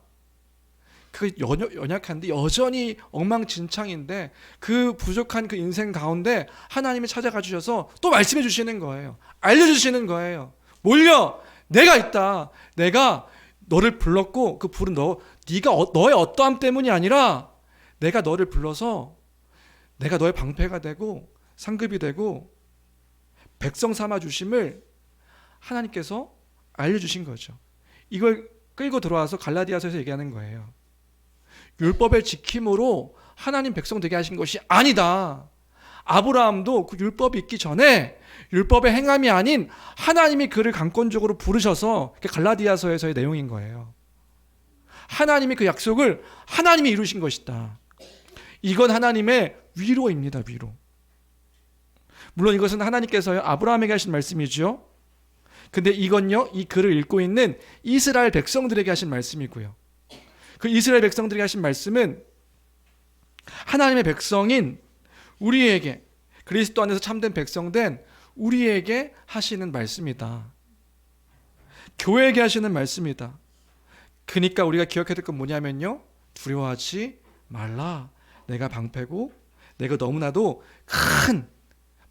그 연약한데 여전히 엉망진창인데 그 부족한 그 인생 가운데 하나님이 찾아가 주셔서 또 말씀해 주시는 거예요. 알려주시는 거예요. 뭘요? 내가 있다. 내가 너를 불렀고 그 부른 네가 너의 어떠함 때문이 아니라 내가 너를 불러서 내가 너의 방패가 되고 상급이 되고 백성 삼아 주심을 하나님께서 알려주신 거죠. 이걸 끌고 들어와서 갈라디아서에서 얘기하는 거예요. 율법의 지킴으로 하나님 백성 되게 하신 것이 아니다. 아브라함도 그 율법이 있기 전에 율법의 행함이 아닌 하나님이 그를 강권적으로 부르셔서 갈라디아서에서의 내용인 거예요. 하나님이 그 약속을 하나님이 이루신 것이다. 이건 하나님의 위로입니다. 위로. 물론 이것은 하나님께서요 아브라함에게 하신 말씀이죠. 근데 이건요 이 글을 읽고 있는 이스라엘 백성들에게 하신 말씀이고요. 그 이스라엘 백성들에게 하신 말씀은 하나님의 백성인 우리에게, 그리스도 안에서 참된 백성된 우리에게 하시는 말씀이다. 교회에게 하시는 말씀이다. 그러니까 우리가 기억해야 될 건 뭐냐면요, 두려워하지 말라. 내가 방패고 내가 너무나도 큰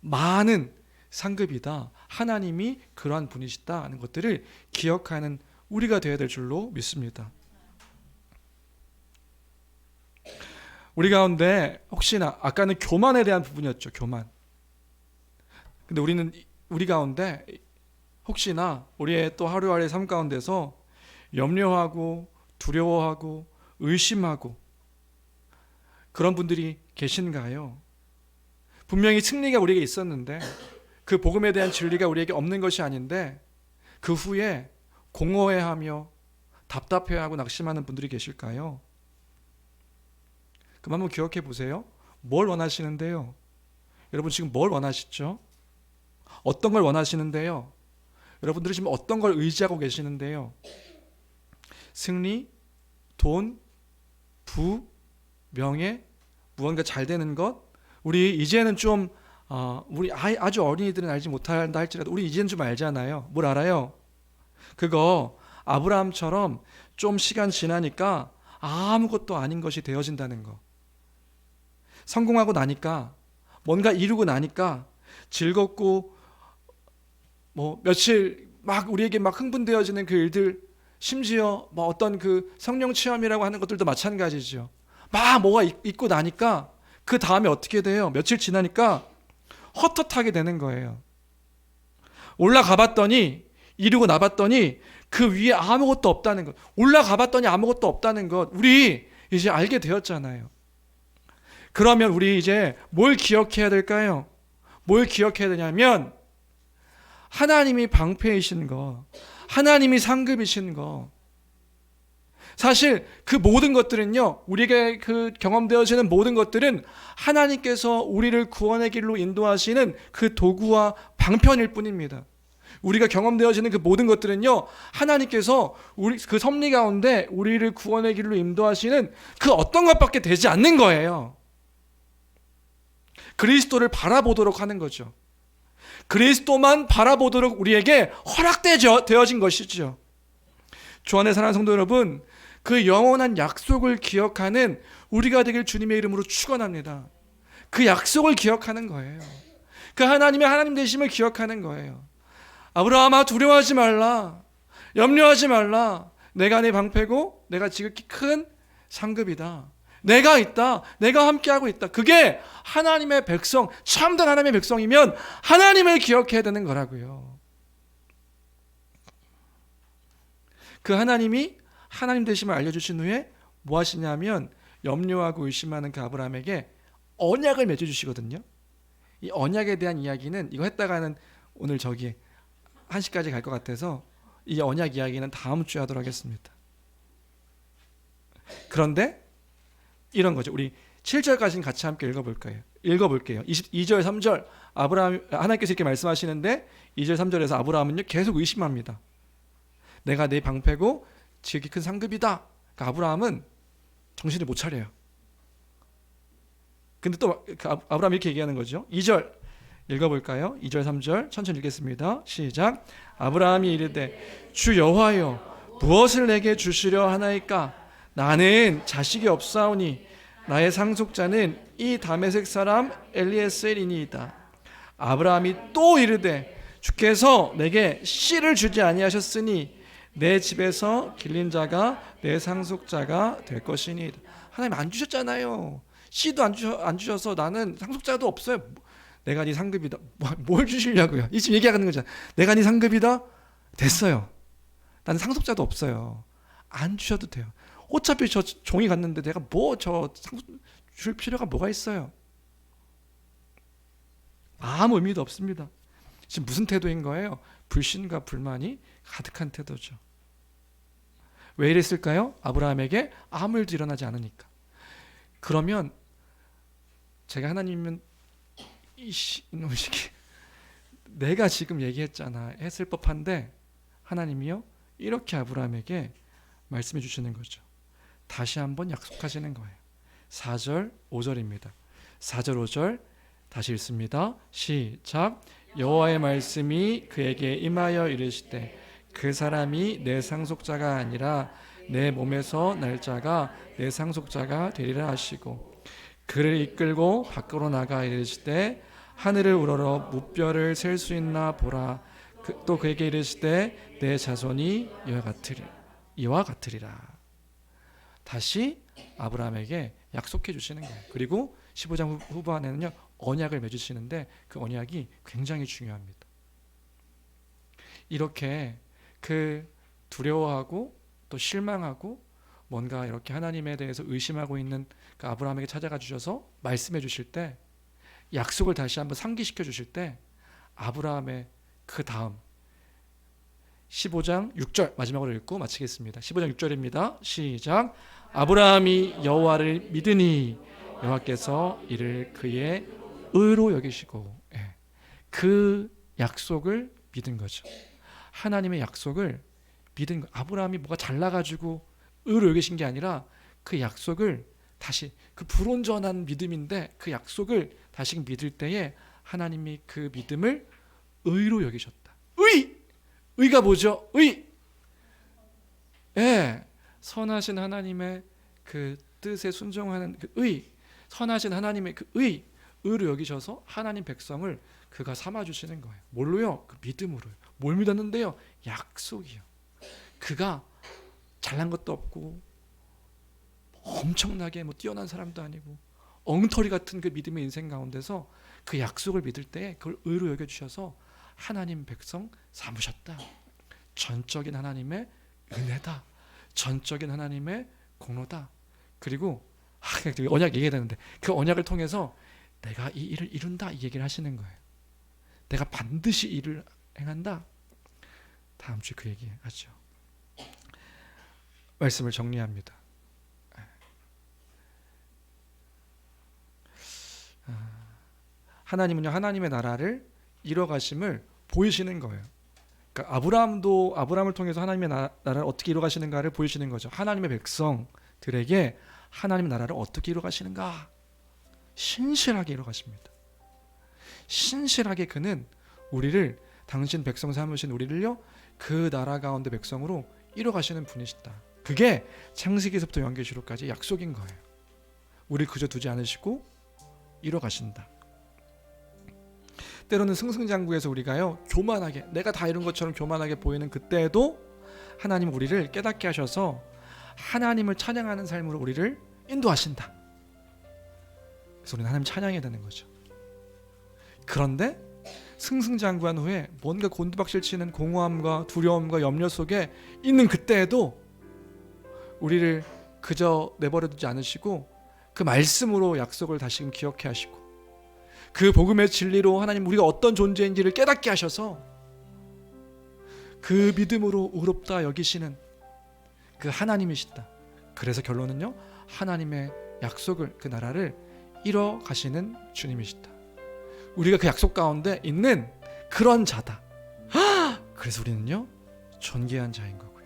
많은 상급이다. 하나님이 그러한 분이시다 하는 것들을 기억하는 우리가 되어야 될 줄로 믿습니다. 우리 가운데 혹시나 아까는 교만에 대한 부분이었죠. 교만. 근데 우리 가운데 혹시나 우리의 또 하루하루의 삶 가운데서 염려하고 두려워하고 의심하고 그런 분들이 계신가요? 분명히 승리가 우리에게 있었는데 그 복음에 대한 진리가 우리에게 없는 것이 아닌데 그 후에 공허해하며 답답해하고 낙심하는 분들이 계실까요? 그럼 한번 기억해 보세요. 뭘 원하시는데요? 여러분 지금 뭘 원하시죠? 어떤 걸 원하시는데요? 여러분들이 지금 어떤 걸 의지하고 계시는데요? 승리, 돈, 부, 명예, 무언가 잘 되는 것? 우리 이제는 좀 우리 아주 어린이들은 알지 못한다 할지라도 우리 이제는 좀 알잖아요. 뭘 알아요? 그거 아브라함처럼 좀 시간 지나니까 아무것도 아닌 것이 되어진다는 거. 성공하고 나니까 뭔가 이루고 나니까 즐겁고 뭐 며칠 막 우리에게 막 흥분되어지는 그 일들, 심지어 뭐 어떤 그 성령 체험이라고 하는 것들도 마찬가지죠. 막 뭐가 있고 나니까 그 다음에 어떻게 돼요? 며칠 지나니까 헛헛하게 되는 거예요. 올라가 봤더니 이루고 나봤더니 그 위에 아무것도 없다는 것. 올라가 봤더니 아무것도 없다는 것. 우리 이제 알게 되었잖아요. 그러면 우리 이제 뭘 기억해야 될까요? 뭘 기억해야 되냐면 하나님이 방패이신 거, 하나님이 상급이신 거. 사실 그 모든 것들은요, 우리에게 그 경험되어지는 모든 것들은 하나님께서 우리를 구원의 길로 인도하시는 그 도구와 방편일 뿐입니다. 우리가 경험되어지는 그 모든 것들은요, 하나님께서 우리 그 섭리 가운데 우리를 구원의 길로 인도하시는 그 어떤 것밖에 되지 않는 거예요. 그리스도를 바라보도록 하는 거죠. 그리스도만 바라보도록 우리에게 허락되어진 것이죠. 주 안에 사랑하는 성도 여러분, 그 영원한 약속을 기억하는 우리가 되길 주님의 이름으로 축원합니다. 그 약속을 기억하는 거예요. 그 하나님의 하나님 되심을 기억하는 거예요. 아브라함아, 두려워하지 말라. 염려하지 말라. 내가 네 방패고 내가 지극히 큰 상급이다. 내가 있다. 내가 함께하고 있다. 그게 하나님의 백성, 참된 하나님의 백성이면 하나님을 기억해야 되는 거라고요. 그 하나님이 하나님 되심을 알려주신 후에 뭐 하시냐면 염려하고 의심하는 그 아브라함에게 언약을 맺어주시거든요. 이 언약에 대한 이야기는 이거 했다가는 오늘 저기 1시까지 갈 것 같아서 이 언약 이야기는 다음 주에 하도록 하겠습니다. 그런데 이런 거죠. 우리 7절까지는 같이 함께 읽어볼게요. 22절 3절 아브라함, 하나님께서 이렇게 말씀하시는데 2절 3절에서 아브라함은요 계속 의심합니다. 내가 내 방패고 지극히 큰 상급이다. 그러니까 아브라함은 정신을 못 차려요. 근데 또 아브라함이 이렇게 얘기하는 거죠. 2절 읽어볼까요? 2절 3절 천천히 읽겠습니다. 시작. 아브라함이 이르되 주 여호와여 무엇을 내게 주시려 하나이까? 나는 자식이 없사오니 나의 상속자는 이 다메섹 사람 엘리에셀이니이다. 아브라함이 또 이르되 주께서 내게 씨를 주지 아니하셨으니 내 집에서 길린 자가 내 상속자가 될 것이니이다. 하나님 안 주셨잖아요. 씨도 안 주셔서 나는 상속자도 없어요. 내가 네 상급이다. 뭘 주시려고요? 이 지금 얘기하는 거잖아. 내가 네 상급이다. 됐어요. 나는 상속자도 없어요. 안 주셔도 돼요. 어차피 저 종이 갔는데 내가 뭐 줄 필요가 뭐가 있어요? 아무 의미도 없습니다. 지금 무슨 태도인 거예요? 불신과 불만이 가득한 태도죠. 왜 이랬을까요? 아브라함에게 아무 일도 일어나지 않으니까. 그러면 제가 하나님은 이놈의 새끼 내가 지금 얘기했잖아 했을 법한데 하나님이요 이렇게 아브라함에게 말씀해 주시는 거죠. 다시 한번 약속하시는 거예요. 4절 5절입니다. 4절 5절 다시 읽습니다. 시작. 여호와의 말씀이 그에게 임하여 이르시되 그 사람이 내 상속자가 아니라 내 몸에서 날 자가 내 상속자가 되리라 하시고 그를 이끌고 밖으로 나가 이르시되 하늘을 우러러 무뼈를 셀 수 있나 보라. 또 그에게 이르시되 내 자손이 이와 같으리라. 다시 아브라함에게 약속해 주시는 거예요. 그리고 15장 후반에는요 언약을 맺으시는데 그 언약이 굉장히 중요합니다. 이렇게 그 두려워하고 또 실망하고 뭔가 이렇게 하나님에 대해서 의심하고 있는 그 아브라함에게 찾아가 주셔서 말씀해 주실 때 약속을 다시 한번 상기시켜 주실 때 아브라함의 그 다음 15장 6절 마지막으로 읽고 마치겠습니다. 15장 6절입니다. 시작. 아브라함이 여호와를 믿으니 여호와께서 이를 그의 의로 여기시고 그 약속을 믿은 거죠. 하나님의 약속을 믿은 거. 아브라함이 뭐가 잘나가지고 의로 여기신 게 아니라 그 약속을 다시 그 불온전한 믿음인데 그 약속을 다시 믿을 때에 하나님이 그 믿음을 의로 여기셨다. 의가 뭐죠? 선하신 하나님의 그 뜻에 순종하는 그 선하신 하나님의 그 의로 여기셔서 하나님 백성을 그가 삼아주시는 거예요. 뭘로요? 그 믿음으로요. 뭘 믿었는데요? 약속이요. 그가 잘난 것도 없고 엄청나게 뛰어난 사람도 아니고 엉터리 같은 그 믿음의 인생 가운데서 그 약속을 믿을 때 그걸 의로 여겨주셔서 하나님 백성 삼으셨다. 전적인 하나님의 은혜다. 전적인 하나님의 공로다. 그리고 언약 얘기해야 되는데 그 언약을 통해서 내가 이 일을 이룬다 이 얘기를 하시는 거예요. 내가 반드시 일을 행한다. 다음 주에 그 얘기 하죠. 말씀을 정리합니다. 하나님은요 하나님의 나라를 이뤄가심을 보이시는 거예요. 그러니까 아브라함을 통해서 하나님의 나라를 어떻게 이뤄가시는가를 보이시는 거죠. 하나님의 백성들에게 하나님의 나라를 어떻게 이뤄가시는가 신실하게 이뤄가십니다. 신실하게 그는 우리를 당신 백성 삼으신 우리를요 그 나라 가운데 백성으로 이뤄가시는 분이시다. 그게 창세기에서부터 연계시로까지 약속인 거예요. 우리 그저 두지 않으시고 이뤄가신다. 때로는 승승장구해서 우리가요 교만하게 내가 다 이룬 것처럼 교만하게 보이는 그때에도 하나님 우리를 깨닫게 하셔서 하나님을 찬양하는 삶으로 우리를 인도하신다. 그래서 우리는 하나님 찬양해야 되는 거죠. 그런데 승승장구한 후에 뭔가 곤두박질 치는 공허함과 두려움과 염려 속에 있는 그때에도 우리를 그저 내버려 두지 않으시고 그 말씀으로 약속을 다시금 기억해 하시고 그 복음의 진리로 하나님 우리가 어떤 존재인지를 깨닫게 하셔서 그 믿음으로 의롭다 여기시는 그 하나님이시다. 그래서 결론은요, 하나님의 약속을, 그 나라를 이뤄 가시는 주님이시다. 우리가 그 약속 가운데 있는 그런 자다. 그래서 우리는요, 존귀한 자인 거고요,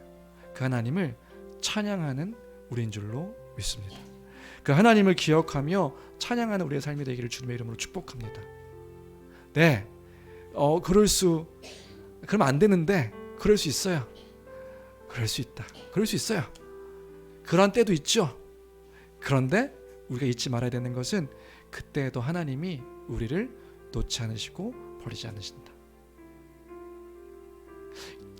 그 하나님을 찬양하는 우리인 줄로 믿습니다. 그 하나님을 기억하며 찬양하는 우리의 삶이 되기를 주님의 이름으로 축복합니다. 네, 그러면 안 되는데 그럴 수 있어요. 그럴 수 있다. 그럴 수 있어요. 그런 때도 있죠. 그런데 우리가 잊지 말아야 되는 것은 그때에도 하나님이 우리를 놓지 않으시고 버리지 않으신다.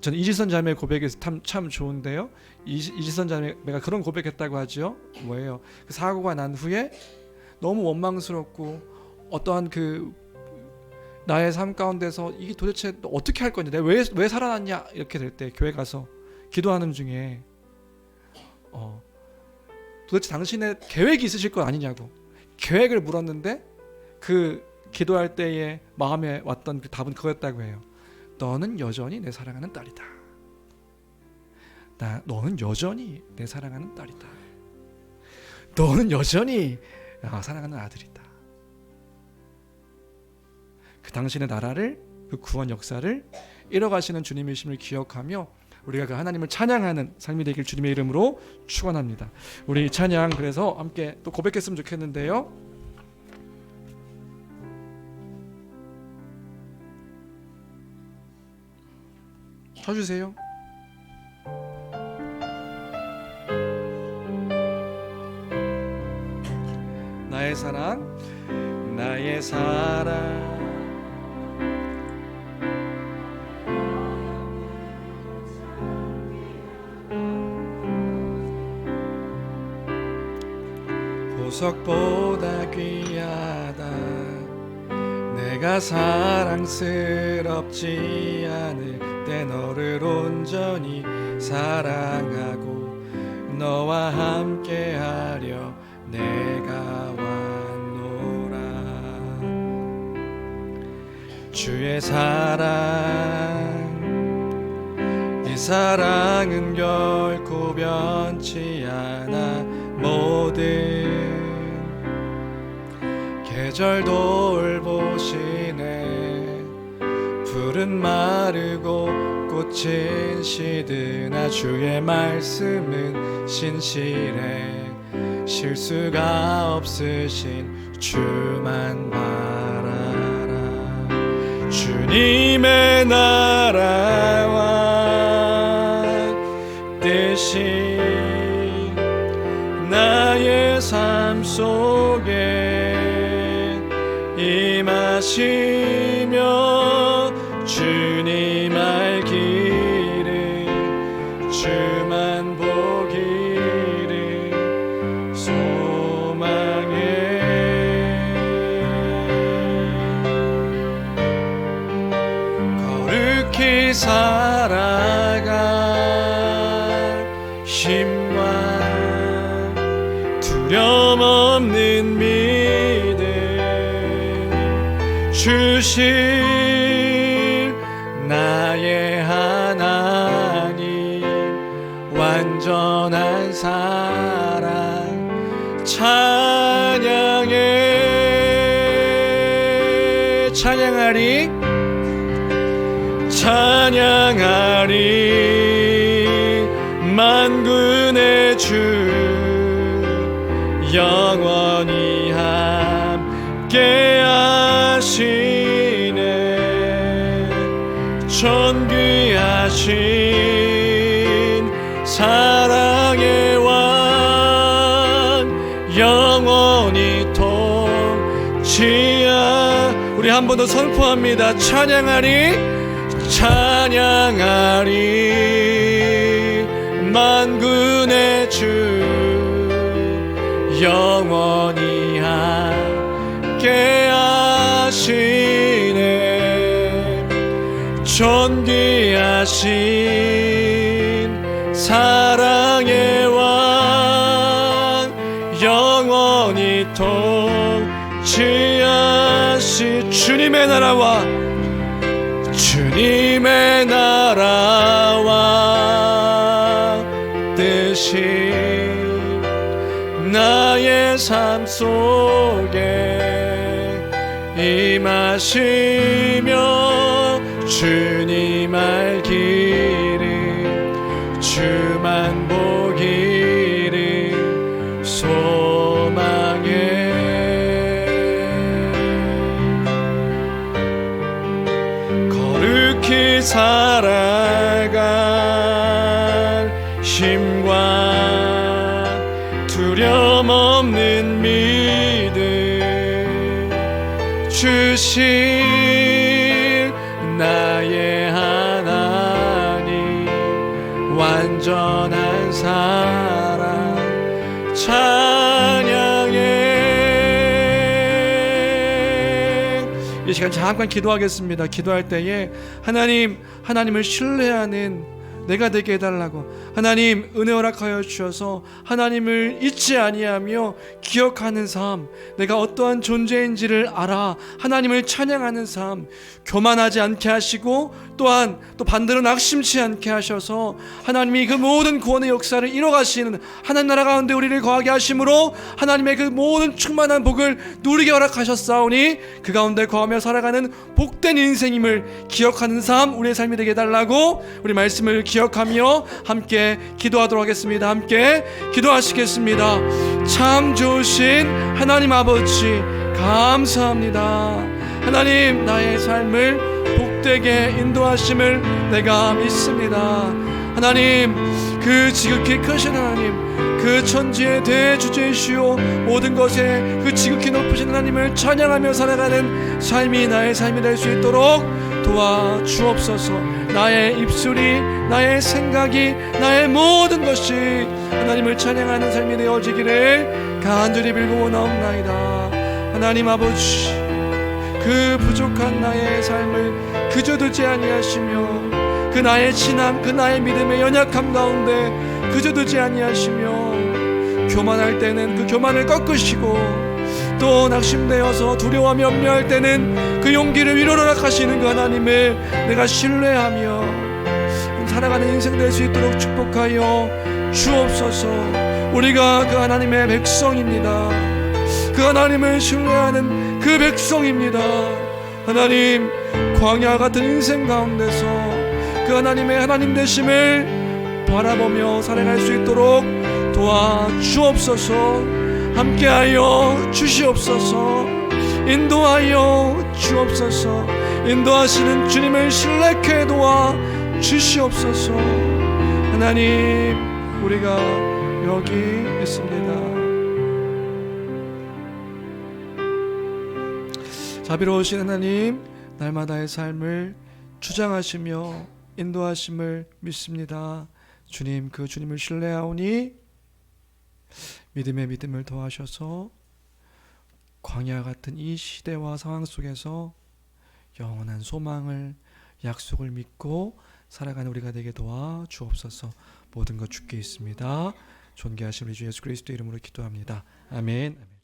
저는 이지선 자매의 고백이 참 좋은데요. 이지선 자매가 그런 고백했다고 하죠. 뭐예요? 그 사고가 난 후에 너무 원망스럽고 어떠한 그 나의 삶 가운데서 이게 도대체 어떻게 할 거냐, 내가 왜 살아났냐, 이렇게 될 때 교회 가서 기도하는 중에 도대체 당신의 계획이 있으실 것 아니냐고 계획을 물었는데, 그 기도할 때에 마음에 왔던 그 답은 그거였다고 해요. 너는 여전히 내 사랑하는 딸이다. 너는 여전히 내 사랑하는 딸이다. 너는 여전히 사랑하는 아들이다. 그 당신의 나라를, 그 구원 역사를 이뤄가시는 주님이심을 기억하며 우리가 그 하나님을 찬양하는 삶이 되길 주님의 이름으로 축원합니다. 우리 찬양 그래서 함께 또 고백했으면 좋겠는데요. 쳐주세요. 나의 사랑, 나의 사랑, 보석보다 귀하다. 내가 사랑스럽지 않을 때 너를 온전히 사랑하고 너와 함께하려 내가 왔노라. 주의 사랑, 이 사랑은 결코 변치 않아. 모든 계절 돌보시네. 풀은 마르고 꽃은 시드나 주의 말씀은 신실해. 실수가 없으신 주만 바라라. 주님의 나라와 뜻이 나의 삶 속에 임하시며 주님 알기를 주만 보기를 소망해. 거룩히 살아갈 힘과 두려움 없는 믿음 주실 나의 하나님. 완전한 사랑 찬양해. 찬양하리 찬양하리. 만군의 주 영원히 함께 하시네. 존귀하신 사랑의 왕 영원히 통치하. 우리 한 번 더 선포합니다. 찬양하리 찬양하리. 만군의 주 영원히 함께 하시네. 존귀하신 사랑의 왕 영원히 통치하시. 주님의 나라와 주님의 나라와 뜻이 삶 속에 임하시며 주님 알기를 주만 보기를 소망해 거룩히 살아갈 힘과 두려움 없는 믿음 주실 나의 하나님 완전한 사랑 찬양해. 이 시간 잠깐 기도하겠습니다. 기도할 때에 하나님을 신뢰하는 내가 되게 해달라고. 하나님 은혜 허락하여 주셔서 하나님을 잊지 아니하며 기억하는 삶, 내가 어떠한 존재인지를 알아 하나님을 찬양하는 삶, 교만하지 않게 하시고 또한 또 반대로 낙심치 않게 하셔서 하나님이 그 모든 구원의 역사를 이뤄가시는 하나님 나라 가운데 우리를 거하게 하심으로 하나님의 그 모든 충만한 복을 누리게 허락하셨사오니 그 가운데 거하며 살아가는 복된 인생임을 기억하는 삶 우리의 삶이 되게 해달라고 우리 말씀을 기억하며 함께 기도하도록 하겠습니다. 함께 기도하시겠습니다. 참 좋으신 하나님 아버지 감사합니다. 하나님 나의 삶을 복되게 인도하심을 내가 믿습니다. 하나님 그 지극히 크신 하나님, 그 천지의 대주제이시오 모든 것에 그 지극히 높으신 하나님을 찬양하며 살아가는 삶이 나의 삶이 될 수 있도록 도와주옵소서. 나의 입술이, 나의 생각이, 나의 모든 것이 하나님을 찬양하는 삶이 되어지기를 간절히 빌고나옵나이다. 하나님 아버지, 그 부족한 나의 삶을 그저 두지 아니하시며 그 나의 신앙, 그 나의 믿음의 연약함 가운데 그저 두지 아니하시며 교만할 때는 그 교만을 꺾으시고 또 낙심되어서 두려워하며 염려할 때는 그 용기를 위로하라 하시는 그 하나님을 내가 신뢰하며 살아가는 인생 될 수 있도록 축복하여 주옵소서. 우리가 그 하나님의 백성입니다. 그 하나님을 신뢰하는 그 백성입니다. 하나님 광야 같은 인생 가운데서 그 하나님의 하나님 되심을 바라보며 살아갈 수 있도록 도와주옵소서. 함께하여 주시옵소서. 인도하여 주옵소서. 인도하시는 주님을 신뢰케 도와 주시옵소서. 하나님 우리가 여기 있습니다. 자비로우신 하나님 날마다의 삶을 주장하시며 인도하심을 믿습니다. 주님 그 주님을 신뢰하오니 믿음의 믿음을 더하셔서 광야 같은 이 시대와 상황 속에서 영원한 소망을 약속을 믿고 살아가는 우리가 되게 도와 주옵소서. 모든 것 주께 있습니다. 존귀하신 우리 주 예수 그리스도 이름으로 기도합니다. 아멘.